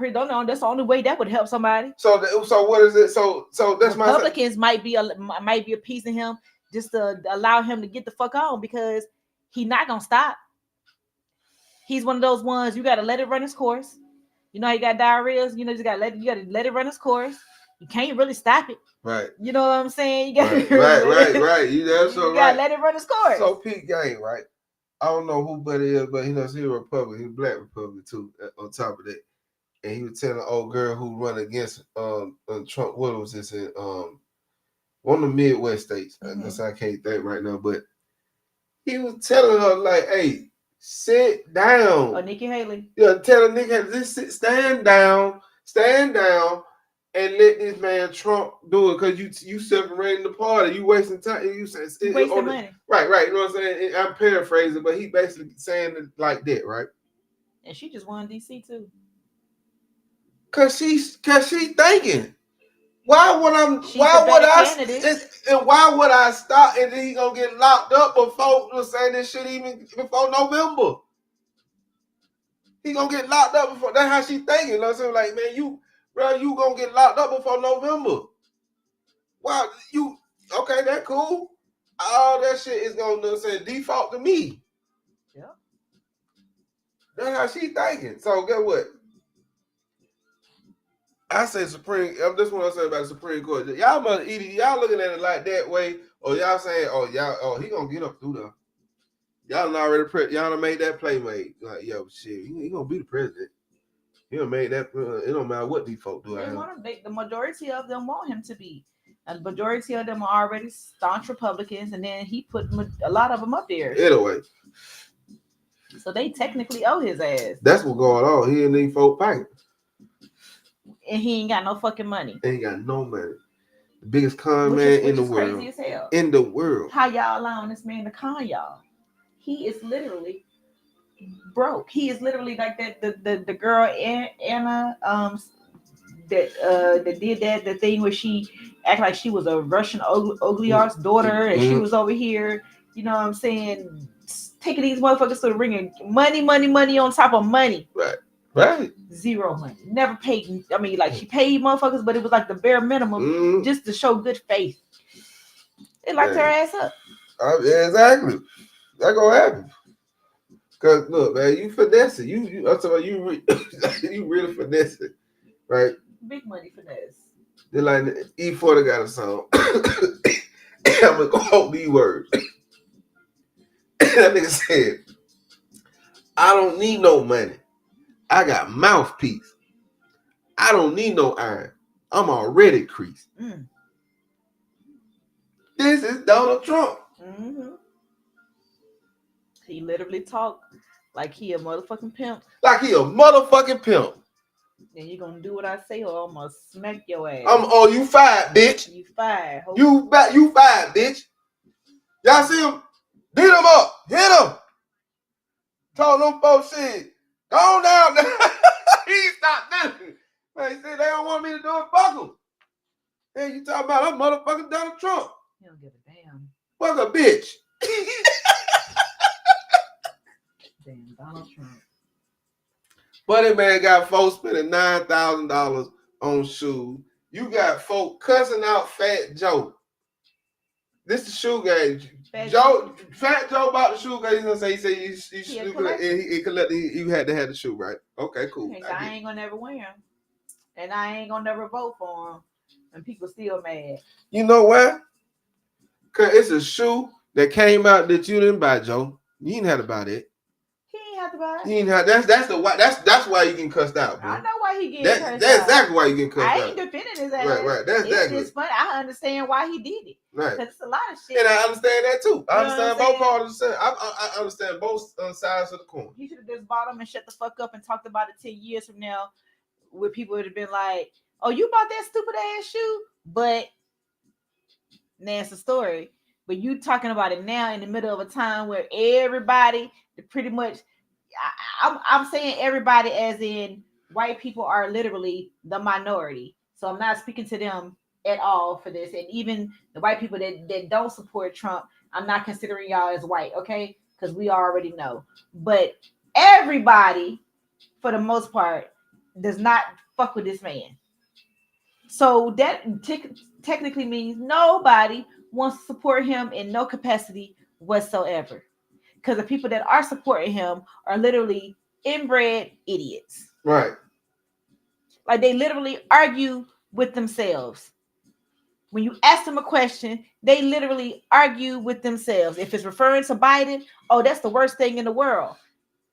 That's the only way that would help somebody. So what is it? So that's Republicans might be appeasing him just to allow him to get the fuck on, because he's not gonna stop. He's one of those ones you gotta let it run its course. You know, he got diarrhea. You know, you gotta let it run its course. You can't really stop it. Right. You know what I'm saying? You gotta right. You gotta let it run its course. So Pete Gang, right? I don't know who Buddy is, but he's a Republican. He's a black Republican too. On top of that, and he was telling an old girl who run against Trump. What was this in one of the Midwest states? Mm-hmm. I can't think right now, but he was telling her like, "Hey, sit down." Oh, Nikki Haley. Yeah, telling Nikki Haley, just stand down, and let this man Trump do it, because you separating the party, you wasting time, you wasting money. Right. You know what I'm saying? I'm paraphrasing, but he basically saying it like that, right? And she just won DC too. Cause she thinking, why would I stop and then he gonna get locked up before saying this shit even before November? He gonna get locked up before. That's how she thinking. You know what I'm saying? Like, man, you gonna get locked up before November. Wow, okay, that cool. All that shit is gonna say default to me. Yeah. That's how she thinking. So guess what? I say Supreme. This is what I say about the Supreme Court. Y'all must either y'all looking at it like that way, or y'all saying, he gonna get up through there. Y'all done already y'all done made that play made. Like, yo, shit, he gonna be the president. He done made that. It don't matter what these folk do. The majority of them want him to be. And the majority of them are already staunch Republicans, and then he put a lot of them up there. Anyway. So they technically owe his ass. That's what's going on. He in these folk pocket. And he ain't got no fucking money. Ain't got no money. The biggest con man in the world. Crazy as hell. In the world. How y'all allowing this man to con y'all? He is literally broke. He is literally like that. The girl Anna that did the thing where she acted like she was a Russian oligarch's daughter, and she was over here. You know what I'm saying? Taking these motherfuckers to the ring and money on top of money. Right. Zero money. Never paid. I mean, like, she paid motherfuckers, but it was like the bare minimum just to show good faith. They locked her ass up. Exactly. That gonna happen. Cause look, man, you finesse it. I'm talking about you really finesse it, right? Big money finesse. They're like E40 got a song. I'm gonna quote these words. That nigga said, "I don't need no money. I got mouthpiece. I don't need no iron. I'm already creased." This is Donald Trump. Mm-hmm. He literally talked like he a motherfucking pimp. Like he a motherfucking pimp. Then you gonna do what I say, or I'm gonna smack your ass. You fired, bitch. You fired. You fired, bitch. Y'all see him? Beat him up. Hit him. Told them folks shit. Go on down there. He stopped nothing. Man, he said they don't want me to do it. Fuck him. Hey, you talking about I'm motherfucking Donald Trump. He don't give a damn. Fuck a bitch. Damn, Donald Trump. Buddy man got folks spending $9,000 on shoes. You got folk cussing out Fat Joe. This the shoe game. Fat Joe bought the shoe game. He's gonna say you stupid, and he collected. You had to have the shoe, right? Okay, cool. I ain't gonna never wear him, and I ain't gonna never vote for him, and people still mad. You know why? Cause it's a shoe that came out that you didn't buy, Joe. You didn't have to buy that. He ain't have to buy it. He ain't have. That's why you getting cussed out, bro. I know why he getting cussed out. That's exactly why you getting cussed out. I ain't defending his ass. Right. That's exactly. It's funny. I understand why he did it. Right. Because it's a lot of shit. And I understand that too. I understand both parts. I understand both sides of the coin. He should have just bought them and shut the fuck up and talked about it 10 years from now, where people would have been like, "Oh, you bought that stupid ass shoe," but that's the story. But you talking about it now in the middle of a time where everybody, pretty much, I'm saying everybody as in white people are literally the minority. So I'm not speaking to them at all for this. And even the white people that don't support Trump, I'm not considering y'all as white, okay? Because we already know. But everybody, for the most part, does not fuck with this man. So that technically means nobody wants to support him in no capacity whatsoever. Because the people that are supporting him are literally inbred idiots. Right. Like they literally argue with themselves. When you ask them a question, they literally argue with themselves. If it's referring to Biden, oh, that's the worst thing in the world.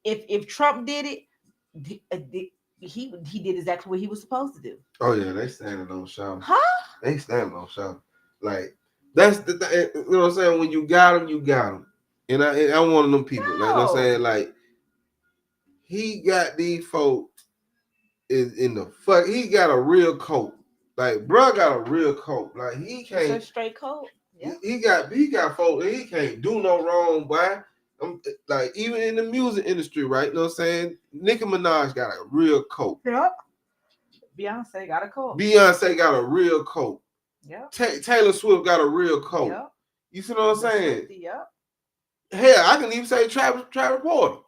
If Trump did it, he did exactly what he was supposed to do. Oh yeah, they standing on show. Huh? They standing on show. Like that's the thing. You know what I'm saying? When you got them, you got them. And I'm one of them people. Like, you know what I'm saying? Like he got these folk is in the fuck. He got a real coat. Like, bro, got a real coat. Like he can't. It's a straight coat. Yeah. He got folk. He can't do no wrong, boy. Like even in the music industry, right? You know what I'm saying? Nicki Minaj got a real coat. Yep. Beyonce got a coat. Beyonce got a real coat. Yep. Taylor Swift got a real coat. Yep. You see what I'm saying? Yep. Hell, I can even say Travis Porter.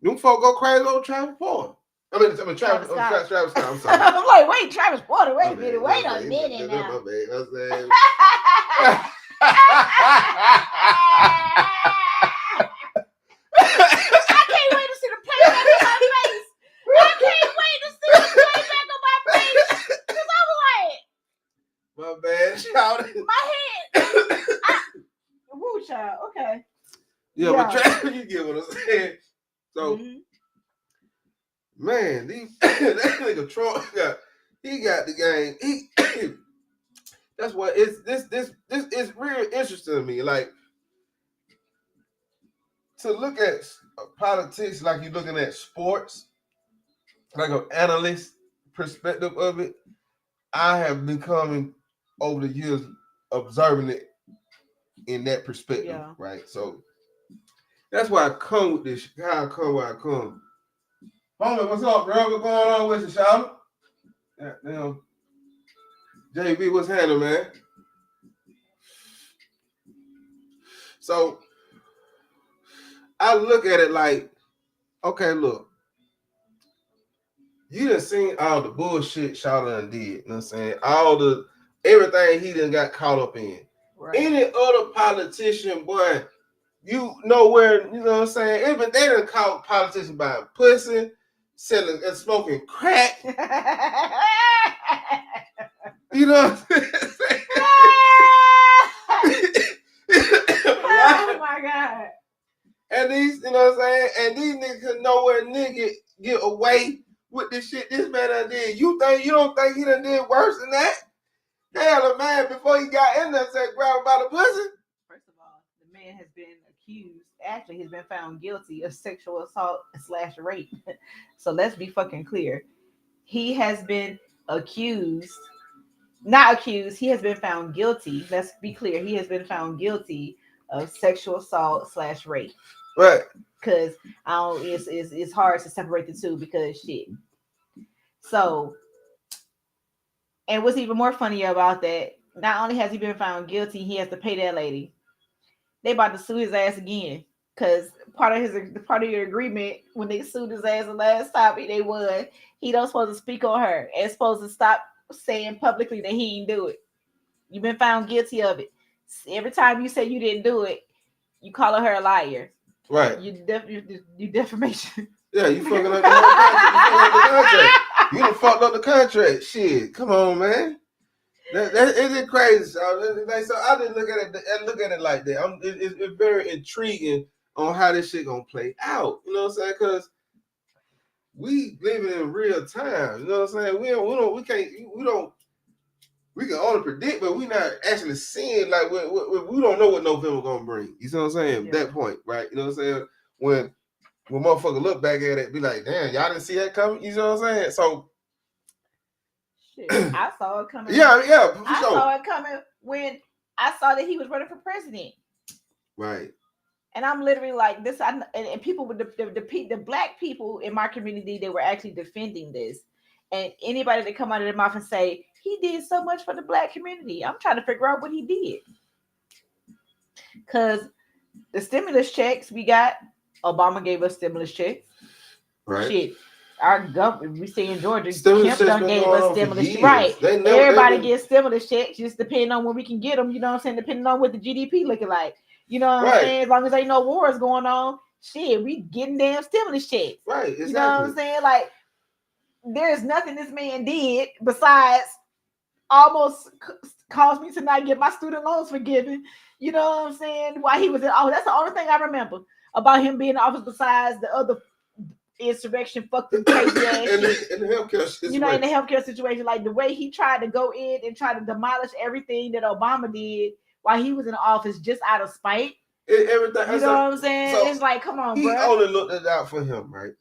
Them folk go crazy over Travis Porter. I mean Travis Scott. I'm sorry. I'm like, wait, Travis Porter. Wait a minute. Wait a minute now. My bad. I'm saying. I can't wait to see the playback on my face. I can't wait to see the playback on my face. Because I was like, my bad, child. my head. Woo, child. Okay. Yeah, but Travis, you get what I'm saying. So, man, that nigga Trump got the game. That's what it's this is real interesting to me. Like to look at politics like you're looking at sports, like an analyst perspective of it. I have been coming over the years observing it in that perspective, right? So that's why I come with this. How I come where I come. Homie, what's up, bro? What's going on with you, shout? Damn. JB, what's happening, man? So I look at it like, okay, look, you done seen all the bullshit Shout done did. You know what I'm saying? Everything he done got caught up in. Right. Any other politician, boy, you know where, you know what I'm saying? Even they done caught politicians buying pussy, selling and smoking crack. You know what I'm saying? Oh my God. And these, you know what I'm saying? And these niggas could nowhere get away with this shit this man done did. You don't think he done did worse than that? Hell, the man before he got in there said grab him by the pussy. First of all, the man has been accused. Actually, he's been found guilty of sexual assault / rape. So let's be fucking clear. He has been not accused. He has been found guilty. Let's be clear. He has been found guilty of sexual assault / rape. Right. Because it's hard to separate the two because shit. So, and what's even more funny about that, not only has he been found guilty, he has to pay that lady. They about to sue his ass again. Because part of your agreement when they sued his ass the last time they won, he don't supposed to speak on her and supposed to stop saying publicly that he didn't do it. You've been found guilty of it. Every time you say you didn't do it, you calling her a liar. Right. You defamation. Yeah, you fucking up the contract. You done fucked up the contract. Shit, come on, man. That isn't crazy. So I didn't look at it like that. It's very intriguing on how this shit gonna play out. You know what I'm saying? Because we living in real time. You know what I'm saying? We can only predict, but we not actually seeing like we don't know what November gonna bring. You see what I'm saying? Yeah. That point, right? You know what I'm saying? When motherfucker look back at it, be like, damn, y'all didn't see that coming. You know what I'm saying? So shit, I saw it coming. Yeah. I saw it coming when I saw that he was running for president. Right. And I'm literally like this. And people with the black people in my community, they were actually defending this. And anybody that come out of their mouth and say he did so much for the black community, I'm trying to figure out what he did. Because the stimulus checks we got, Obama gave us stimulus checks. Right. Shit. Our government, we say in Georgia, Stimulus Kemp checks done been gave going us on for stimulus years. right. They never, Everybody they been, gets stimulus checks, just depending on when we can get them. You know what I'm saying? Depending on what the GDP looking like. You know what I'm Right. saying? As long as ain't no wars going on, shit, we getting damn stimulus checks. right, exactly. You know what I'm saying? Like, there's nothing this man did besides almost caused me to not get my student loans forgiven. You know what I'm saying? While he was in office. That's the only thing I remember about him being in office besides the other insurrection, fucking crazy ass in shit. the healthcare situation. You know, in the healthcare situation, like the way he tried to go in and try to demolish everything that Obama did while he was in office just out of spite. Everything. You know what I'm saying? So it's like, come on, he bro. only looked it out for him, right?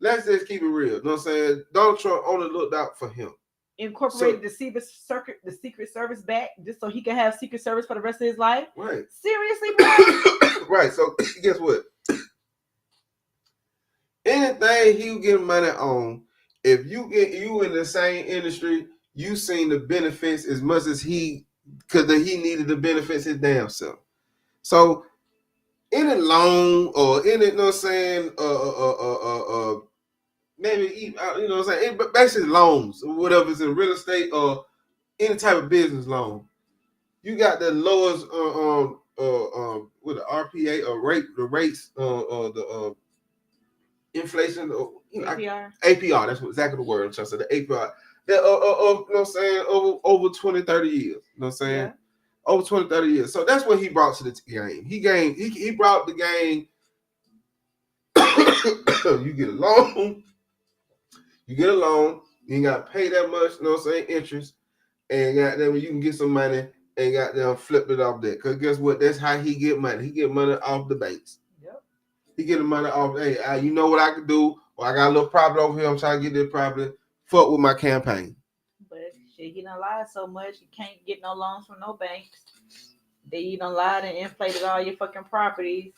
Let's just keep it real. You know what I'm saying? Donald Trump only looked out for him. Incorporated the Secret Service back just so he can have Secret Service for the rest of his life. Right. Seriously, bro? Right. So guess what? Anything he get money on, if you in the same industry, you seen the benefits as much as he, because he needed the benefits his damn self. So any loan or any, you know what I'm saying, maybe you know what I'm saying, basically loans or whatever, it's in real estate or any type of business loan, you got the lowest with the RPA or rate, the rates, the inflation, APR. APR, that's exactly the word I'm trying to say, the APR. That, you know what I'm saying, over 20, 30 years. You know what I'm saying? Yeah. Over 20, 30 years. So that's what he brought to the game. He brought the game. You get a loan. You ain't got to pay that much, you know what I'm saying, interest. And goddamn, you can get some money and goddamn flip it off that. Because guess what? That's how he get money. He get money off the banks. Yep. He get the money off, hey, you know what I can do? Or I got a little property over here. I'm trying to get this property. Fuck with my campaign. But shit, he done lied so much, you can't get no loans from no banks. They done lied and inflated all your fucking properties.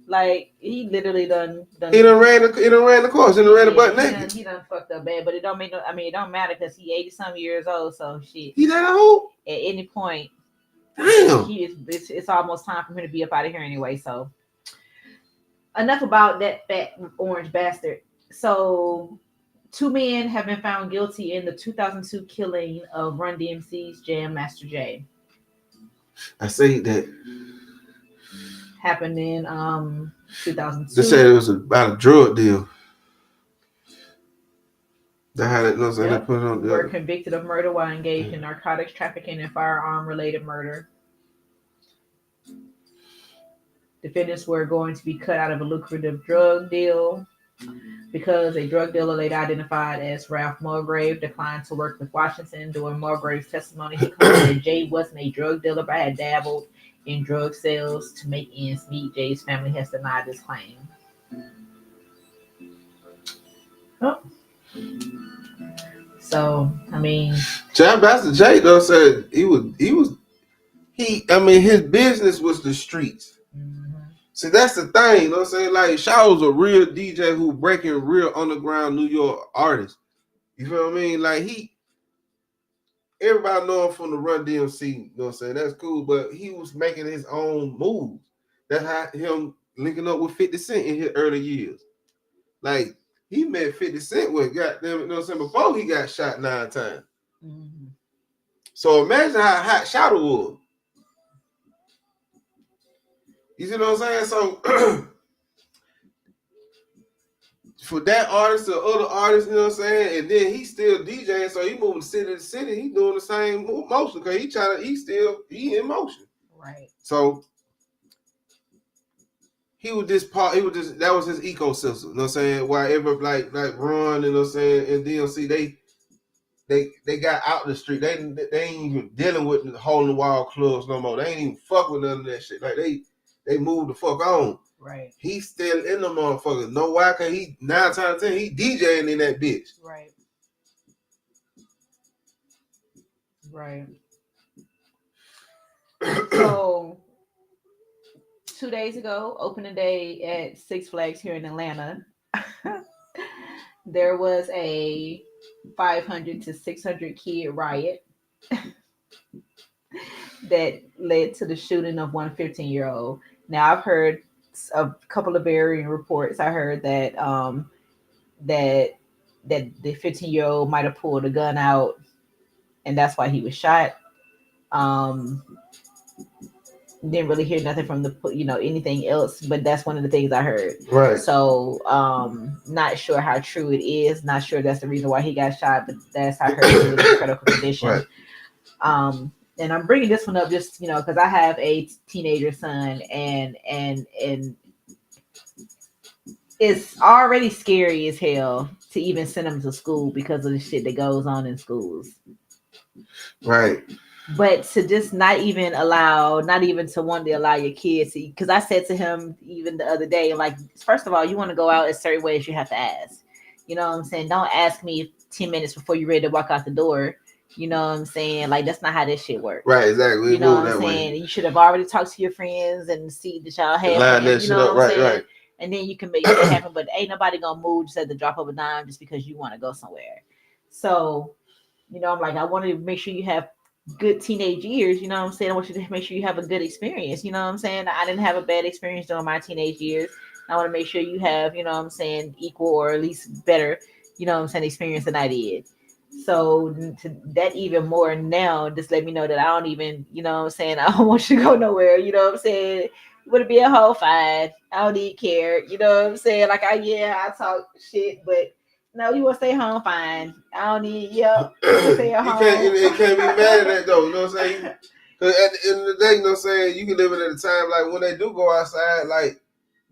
Like, he literally done He done ran the course. He done ran the butt naked. He done fucked up bad, but it don't make no, I mean, it don't matter because he 80-some years old, so shit. He that old? At any point, damn, it's almost time for him to be up out of here anyway, so. Enough about that fat orange bastard. So, 2 men have been found guilty in the 2002 killing of Run DMC's Jam Master Jay. I say that Happened in 2002. they said it was about a drug deal. They had it, no, Yep. they put it on. Were convicted of murder while engaged in narcotics trafficking and firearm-related murder. Defendants were going to be cut out of a lucrative drug deal because a drug dealer later identified as Ralph Mulgrave declined to work with Washington. During Mulgrave's testimony, he claimed that Jay wasn't a drug dealer but had dabbled in drug sales to make ends meet. Jay's family has denied this claim. Oh. So, I mean, Jam Master Jay though said his business was the streets. See, that's the thing, you know what I'm saying? Like, Shaw was a real DJ who breaking real underground New York artists. You feel what I mean? Like, everybody know him from the Run DMC, you know what I'm saying? That's cool, but he was making his own moves. That's how him linking up with 50 Cent in his early years. Like, he met 50 Cent with goddamn, you know what I'm saying, before he got shot 9 times. mm-hmm. So imagine how hot Shadow was. You see what I'm saying? So for that artist or other artists, you know what I'm saying, and then he's still DJing, so he moving city to city, he doing the same motion because he in motion. Right. So that was his ecosystem, you know what I'm saying? Wherever like Run, you know what I'm saying, and DMC, they got out the street. They ain't even dealing with the hole in the wall clubs no more. They ain't even fuck with none of that shit. Like they moved the fuck on. Right. He's still in the motherfuckers. No why? Cause he 9 times out of 10 he DJing in that bitch. Right. Right. So 2 days ago, opening day at Six Flags here in Atlanta, there was a 500 to 600 kid riot. that led to the shooting of one 15-year-old. Now I've heard a couple of varying reports. I heard that the 15-year-old might have pulled a gun out and that's why he was shot. Um, didn't really hear nothing from the anything else, but that's one of the things I heard. Right. So not sure how true it is, not sure that's the reason why he got shot, but that's I heard it was in critical condition. Right. And I'm bringing this one up just because I have a teenager son, and it's already scary as hell to even send him to school because of the shit that goes on in schools. Right. But to just not even to want to allow your kids to, because I said to him even the other day, like, first of all, you want to go out a certain ways, you have to ask. You know what I'm saying? Don't ask me 10 minutes before you're ready to walk out the door. You know what I'm saying? Like, that's not how this shit works. Right, exactly. You know what I'm saying? You should have already talked to your friends and see that y'all have. Line that shit up, right, right. And then you can make it happen. But ain't nobody gonna move just at the drop of a dime just because you want to go somewhere. So, I'm like, I want to make sure you have good teenage years. You know what I'm saying? I want you to make sure you have a good experience. You know what I'm saying? I didn't have a bad experience during my teenage years. I want to make sure you have, equal or at least better, experience than I did. So to that even more now, just let me know that I don't even, I don't want you to go nowhere. You know what I'm saying? Would it be a whole fine? I don't need care. You know what I'm saying? Like I talk shit, but no, you want to stay home, fine. I don't need stay at home. You can't be mad at that though. You know what I'm saying? Because at the end of the day, you know what I'm saying, you can live it at a time like when they do go outside, like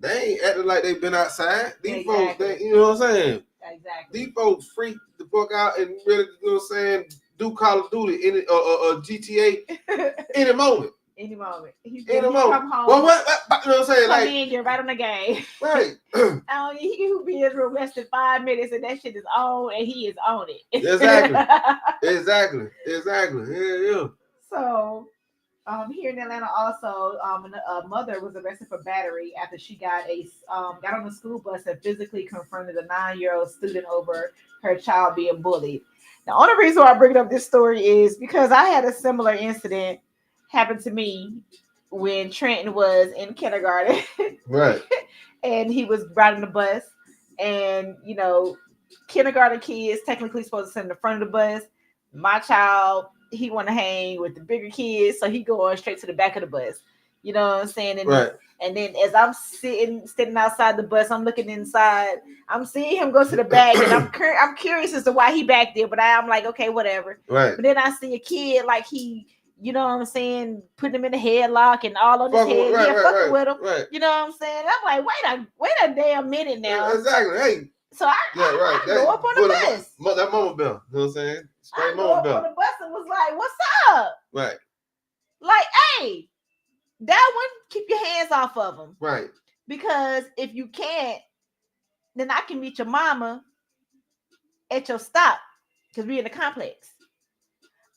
they ain't acting like they've been outside. These folks, you know what I'm saying? Exactly. These folks freak the fuck out and really, you know what I'm saying, do Call of Duty in GTA any moment. Any moment. Any moment. Come home. Well, what, you know what I'm saying? Come in, you're right on the game. Right. He can be arrested 5 minutes and that shit is on and he is on it. Exactly. Yeah. So, here in Atlanta, also, a mother was arrested for battery after she got on the school bus and physically confronted a 9-year-old student over her child being bullied. The only reason why I bring up this story is because I had a similar incident happen to me when Trenton was in kindergarten. Right. And he was riding the bus, and kindergarten kids technically supposed to sit in the front of the bus. My child, he want to hang with the bigger kids, so he going straight to the back of the bus. You know what I'm saying? And, right. And then as I'm sitting outside the bus, I'm looking inside. I'm seeing him go to the back, and I'm curious as to why he back there. But I'm like, okay, whatever. Right. But then I see a kid like he, you know what I'm saying, putting him in the headlock and all on his head, fucking with him. Right. You know what I'm saying? I'm like, wait a damn minute now. Exactly. Hey. So I go up on the bus. That mama bell. You know what I'm saying? Straight mama bell. I go up on the bus and was like, what's up? Right. Like, hey, that one, keep your hands off of him. Right. Because if you can't, then I can meet your mama at your stop because we're in the complex.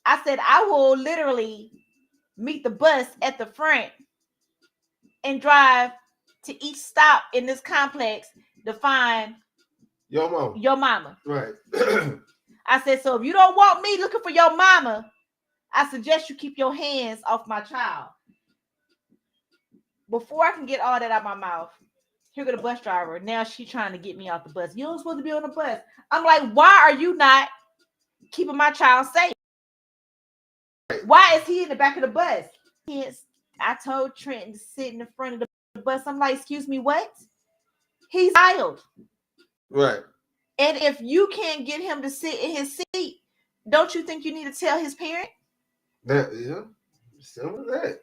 I said, I will literally meet the bus at the front and drive to each stop in this complex to find your mama. Your mama. Right. I said, so if you don't want me looking for your mama, I suggest you keep your hands off my child. Before I can get all that out of my mouth, here go the bus driver. Now she's trying to get me off the bus. You don't supposed to be on the bus. I'm like, why are you not keeping my child safe? Why is he in the back of the bus? I told Trenton to sit in the front of the bus. I'm like, excuse me, what? He's child. Right. And if you can't get him to sit in his seat, don't you think you need to tell his parent? Simple as that.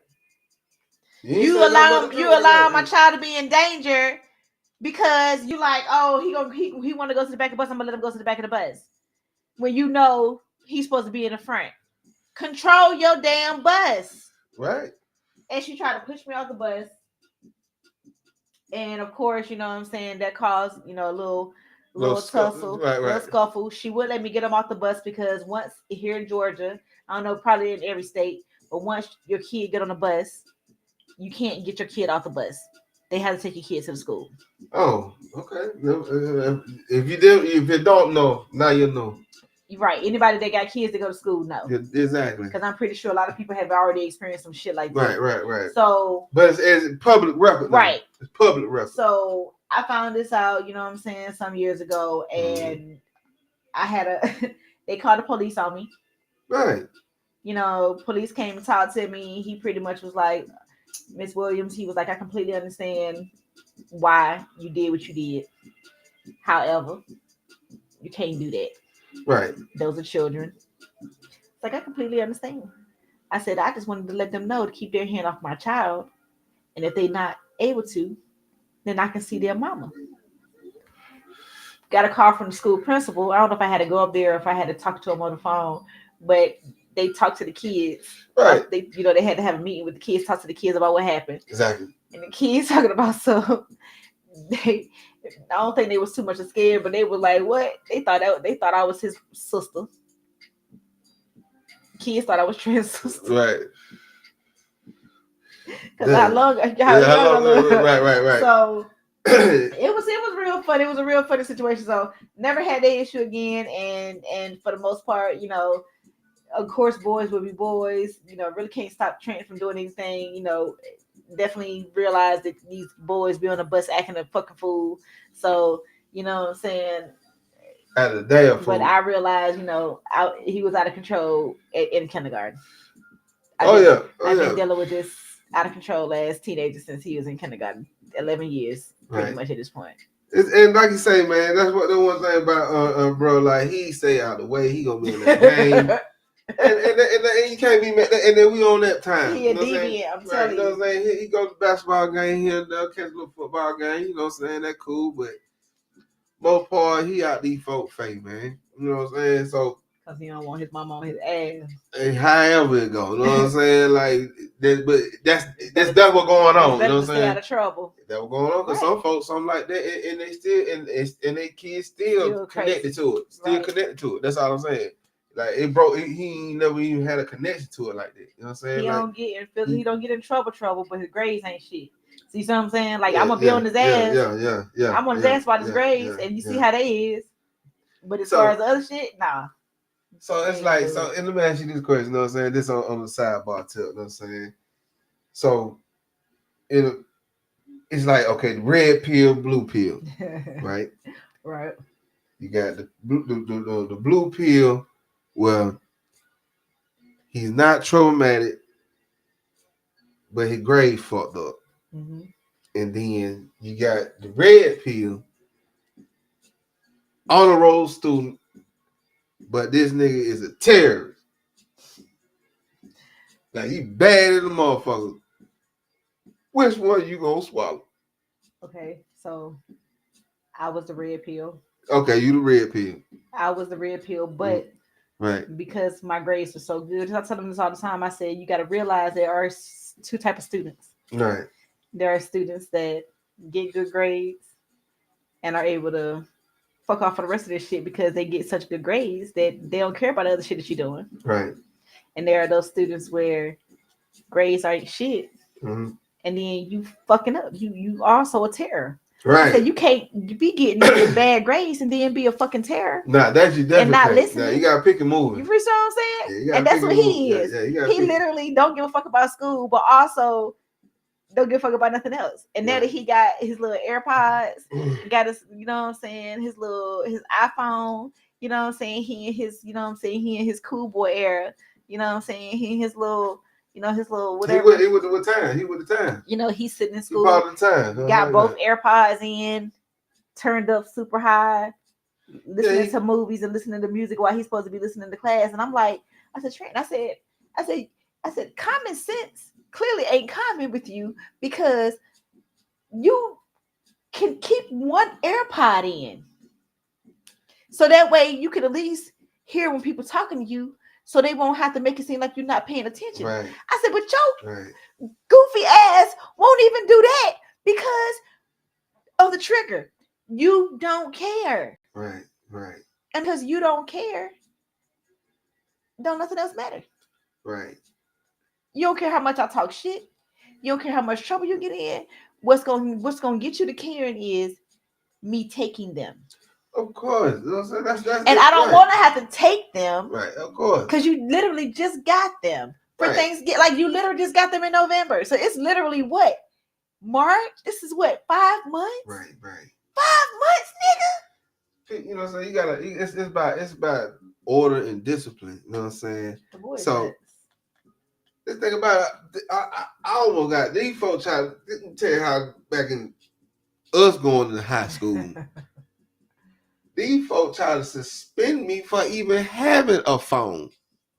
You allow my child to be in danger because you like, oh, he want to go to the back of the bus. I'm gonna let him go to the back of the bus when you know he's supposed to be in the front. Control your damn bus. Right. And she tried to push me off the bus. And of course, you know what I'm saying, that caused, a little tussle, little scuffle. She would let me get him off the bus because once here in Georgia, I don't know, probably in every state, but once your kid get on the bus, you can't get your kid off the bus. They have to take your kids to the school. Oh, okay. If you don't know, now you know. Right. Anybody that got kids that go to school, no. Exactly. Because I'm pretty sure a lot of people have already experienced some shit like that. Right. So, but it's public record. Right. Though. It's public record. So I found this out, you know what I'm saying, some years ago, and I had they called the police on me. Right. You know, police came and talked to me. He pretty much was like, Miss Williams, he was like, I completely understand why you did what you did. However, you can't do that. Right. Those are children. It's like, I completely understand. I said, I just wanted to let them know to keep their hand off my child. And if they're not able to, then I can see their mama. Got a call from the school principal. I don't know if I had to go up there or if I had to talk to him on the phone, but they talked to the kids. Right. They had to have a meeting with the kids, talk to the kids about what happened. Exactly. And the kids talking about some. I don't think they was too much scared, but they were like, "What?" They thought I was his sister. Kids thought I was trans sister. Right. Because how long? Right. So it was real fun. It was a real funny situation. So never had that issue again. And for the most part, you know, of course, boys will be boys. You know, really can't stop Trent from doing anything. You know, definitely realized that these boys be on the bus acting a fucking fool. So you know what I'm saying. At a damn fool. But I realized, you know, he was out of control in kindergarten. I've been dealing with this out of control ass teenager since he was in kindergarten. 11 years, pretty much at this point. And like you say, man, that's what the one thing about bro. Like he stay out of the way. He gonna be in that game. and you can't be mad. And then we on that time. He a deviant. I'm telling you. You know what I'm saying? He goes to basketball game here and there, catch a little football game. You know what I'm saying? That cool, but most part he out these folk face, man. You know what I'm saying? So because he don't want his mama on his ass. And however it go, you know what I'm saying? Like, but that's what's going on. You know what I'm saying? Stay out of trouble. That's what's going on. Because some folks, something like that, and they still, and their kids still connected to it. Still connected to it. That's all I'm saying. Like it broke. He ain't never even had a connection to it like that. You know what I'm saying? He don't get in trouble, but his grades ain't shit. See what I'm saying? Like I'm gonna be on his ass. Yeah. I'm on his ass about his grades, and you see how they is. But as far as the other shit, nah. So it's like, and let me ask you this question, you know what I'm saying? This on the sidebar tip, you know what I'm saying? So it's like, okay, the red pill, blue pill, right? Right. You got the blue pill where he's not traumatic, but his grade fucked up. Mm-hmm. And then you got the red pill, honor roll student, but this nigga is a terrorist. Like he bad as a motherfucker. Which one you gonna swallow? Okay, so I was the red pill. Okay, you the red pill. I was the red pill, but because my grades were so good, I tell them this all the time. I said you got to realize there are two types of students. Right. There are students that get good grades and are able to fuck off for the rest of this shit because they get such good grades that they don't care about the other shit that you're doing. Right. And there are those students where grades aren't shit. Mm-hmm. And then you fucking up. You also a terror. Right. So you can't be getting bad grades and then be a fucking terror. Nah, that's you definitely and not listening. Nah, you gotta pick and move. You see what I'm saying? And that's what he is. He literally don't give a fuck about school, but also don't give a fuck about nothing else. And now that he got his little AirPods, got his, you know what I'm saying, his iPhone, you know what I'm saying, he in his cool boy era, you know what I'm saying, he in his little, you know, his little whatever. He with the time. You know, he's sitting in school. He part of the time. Got both AirPods in, turned up super high, listening to movies and listening to music while he's supposed to be listening to class. And I'm like, I said, Trent, I said, common sense clearly ain't common with you because you can keep one AirPod in. So that way you can at least hear when people talking to you so they won't have to make it seem like you're not paying attention. Right. I said, but your goofy ass won't even do that because of the trigger. You don't care. Right. And because you don't care, don't nothing else matter. Right. You don't care how much I talk shit. You don't care how much trouble you get in. What's going to get you to caring is me taking them. Of course. You know what I'm saying? That's And I don't want to have to take them. Right, of course. Because you literally just got them for Right. Thanksgiving. Like you literally just got them in November. So it's literally what? March? This is what, 5 months? Right. 5 months, nigga. You know what I'm saying? You gotta. It's about order and discipline. You know what I'm saying? The boy So- nuts. This thing about it, I almost got these folks trying to tell you how back in us going to high school, these folks try to suspend me for even having a phone,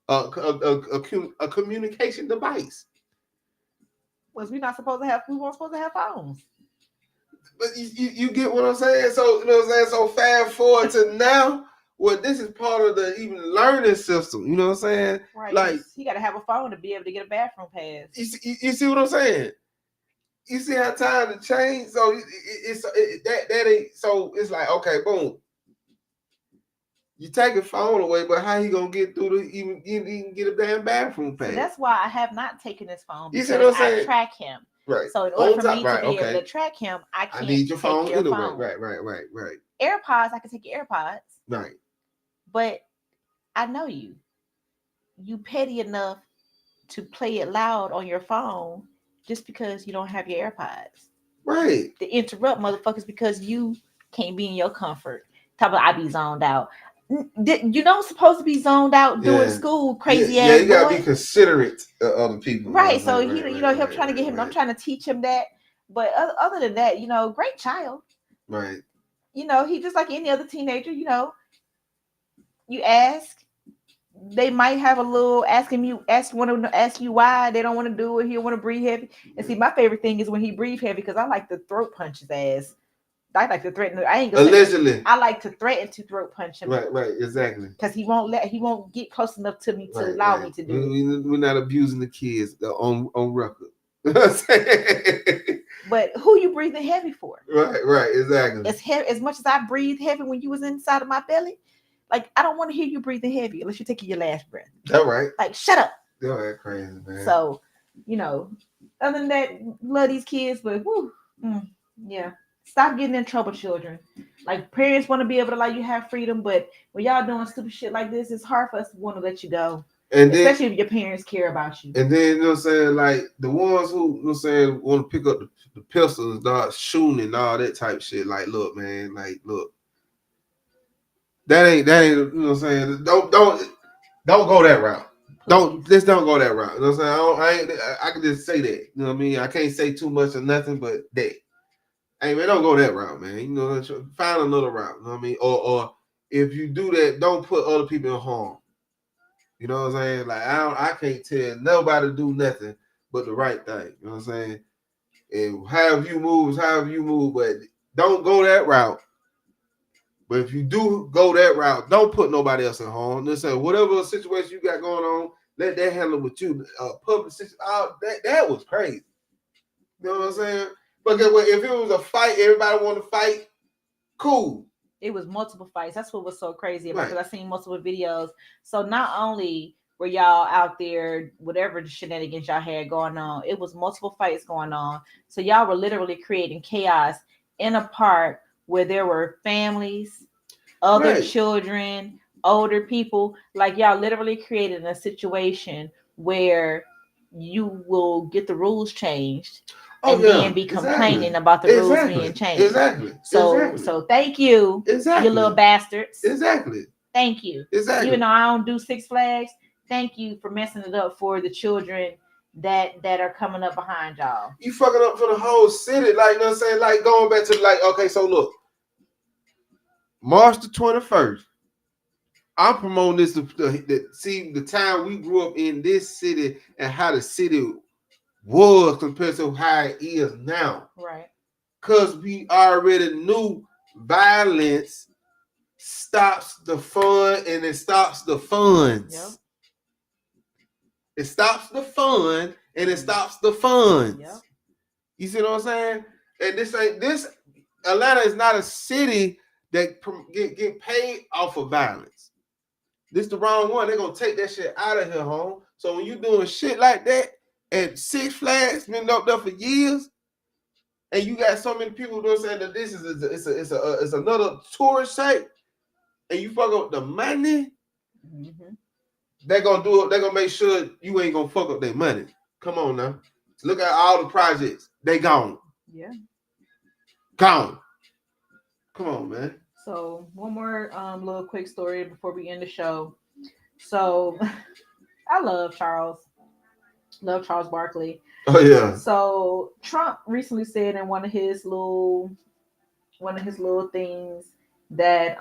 a communication device. Was we not supposed to have? We weren't supposed to have phones. But you get what I'm saying? So you know what I'm saying? So fast forward to now, well, this is part of the even learning system. You know what I'm saying? Right. Like He got to have a phone to be able to get a bathroom pass. you see what I'm saying? You see how time to change? So that ain't so. It's like okay, boom. You take a phone away, but how he gonna get through the even get a damn bathroom pass? So that's why I have not taken his phone You because see what I'm I saying? track him. Right. So in order On for me top- to right, be okay. able to track him, I I can't need your take phone your anyway. phone. Right. AirPods, I can take your AirPods, Right. but I know you. You petty enough to play it loud on your phone just because you don't have your AirPods. Right. To interrupt motherfuckers because you can't be in your comfort. Talk about I be zoned out. You don't supposed to be zoned out doing Yeah. school, crazy Yeah, ass you gotta boy. be considerate of other people. Right. So he, I'm trying to get him. I'm trying to teach him that. But other than that, great child. Right. He just like any other teenager. You ask, they might have a little want to ask you why they don't want to do it. He want to breathe heavy. And see, my favorite thing is when he breathe heavy because I like to throat punch his ass. I like to threaten. I ain't gonna say Allegedly. I like to threaten to throat punch him. Right. Exactly. Because he won't get close enough to me to allow me to do it. We're not abusing the kids on record. You know what I'm saying? But who you breathing heavy for? Right, exactly. As heavy as much as I breathed heavy when you was inside of my belly, like I don't want to hear you breathing heavy unless you're taking your last breath. That right. Like shut up. You're that crazy, man. So, other than that, love these kids, but yeah. Stop getting in trouble, children. Like parents want to be able to let you have freedom, but when y'all doing stupid shit like this, it's hard for us to want to let you go. And then, especially if your parents care about you. And then you know what I'm saying, like the ones who you know what I'm saying want to pick up the pistol and start shooting and all that type shit. Like, look, man, look. That ain't you know what I'm saying? Don't go that route. Don't go that route. You know what I'm saying? I can just say that. You know what I mean? I can't say too much or nothing but that. Hey man, don't go that route, man. You know, find another route. You know what I mean? Or if you do that, don't put other people in harm. You know what I'm saying? Like I can't tell nobody to do nothing but the right thing. You know what I'm saying? And however you move, but don't go that route. But if you do go that route, don't put nobody else in harm. Listen, whatever situation you got going on, let that handle with you. Public situation, that was crazy. You know what I'm saying? But if it was a fight, everybody want to fight, cool. It was multiple fights. That's what was so crazy about because I seen multiple videos. So not only were y'all out there, whatever the shenanigans y'all had going on, it was multiple fights going on. So y'all were literally creating chaos in a park where there were families, other children, older people. Like y'all literally created a situation where you will get the rules changed. Then be complaining about the rules being changed. Exactly. So thank you, you little bastards. Exactly. Thank you. Exactly. Even though I don't do Six Flags, thank you for messing it up for the children that are coming up behind y'all. You fucking up for the whole city. Like, you know what I'm saying? Like, going back to, okay, so look. March the 21st. I'm promoting this to see the time we grew up in this city and how the city was compared to how it is now. Right. Because we already knew violence stops the fun and it stops the funds. Yep. It stops the fun and it stops the funds. Yep. You see what I'm saying? And this Atlanta is not a city that get paid off of violence. This the wrong one. They're gonna take that shit out of here, home. So when you doing shit like that at Six Flags, been up there for years, and you got so many people who saying that this is it's another tourist site, and you fuck up the money, they're gonna do it. They're gonna make sure you ain't gonna fuck up their money. Come on now, look at all the projects. They gone. Yeah. Gone. Come on, man. So one more little quick story before we end the show. So I love Charles Barkley. Oh yeah. So Trump recently said in one of his little things that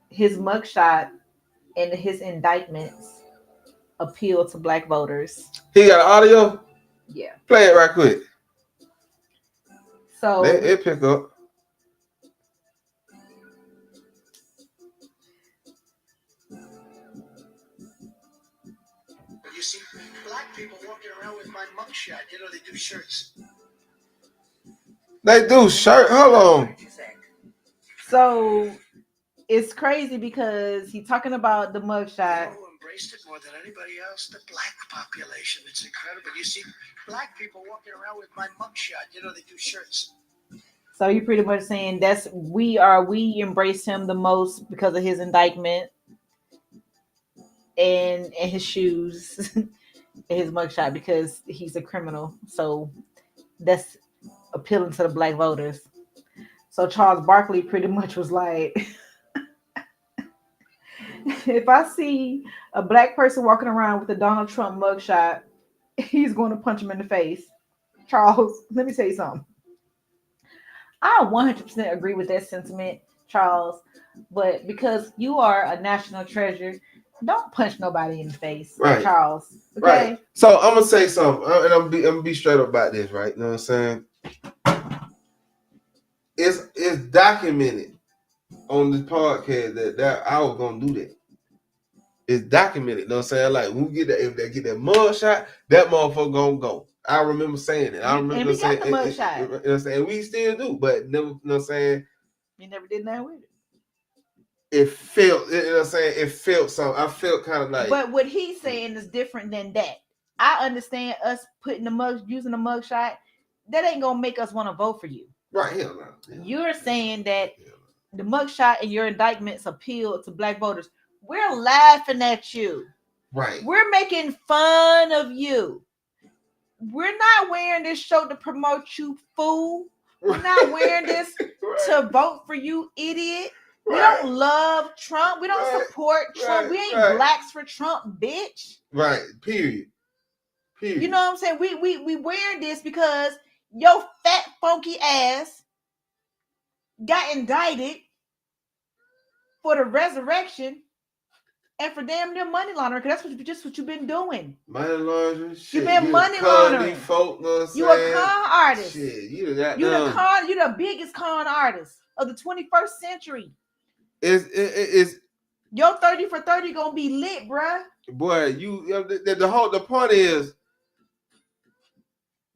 his mugshot and his indictments appeal to black voters. He got audio? Yeah. Play it right quick. So it pick up. You see black people walking around with my mugshot. You know, they do shirts. They do shirt. Hold on. So it's crazy because he's talking about the mugshot. Who embraced it more than anybody else? The black population. It's incredible. You see black people walking around with my mugshot. You know, they do shirts. So you're pretty much saying we embrace him the most because of his indictment and his shoes and his mugshot because he's a criminal. So that's appealing to the black voters. So Charles Barkley pretty much was like, if I see a black person walking around with a Donald Trump mugshot, he's going to punch him in the face. Charles, let me tell you something. I 100% agree with that sentiment, Charles. But because you are a national treasure, don't punch nobody in the face, right, Charles. Okay? Right. So I'm gonna say something, and I'm gonna be straight up about this, right? You know what I'm saying? It's documented on this podcast that I was gonna do that. It's documented. You know what I'm saying? Like when we get that, if they get that mug shot, that motherfucker gonna go. I remember saying it. I remember and we saying got the mug shot. You know what I'm saying? We still do, but never. You know what I'm saying? You never did that with it. It felt, you know what I'm saying? It felt something. I felt kind of like. But what he's saying is different than that. I understand us putting using the mug shot. That ain't gonna make us want to vote for you. Right, hell no. You're saying that the mug shot and your indictments appeal to black voters. We're laughing at you. Right. We're making fun of you. We're not wearing this show to promote you, fool. We're not wearing this to vote for you, idiot. We don't love Trump. We don't support Trump. We ain't blacks for Trump, bitch. Right. Period. You know what I'm saying? We wearing this because your fat funky ass got indicted for the resurrection and for damn near money laundering, because that's what you've been doing. Money laundering, shit. You've been money laundering. Folk, know what I'm you a con artist. Shit, you the biggest con artist of the 21st century. It's your 30 for 30 gonna be lit, bruh. Boy, the point is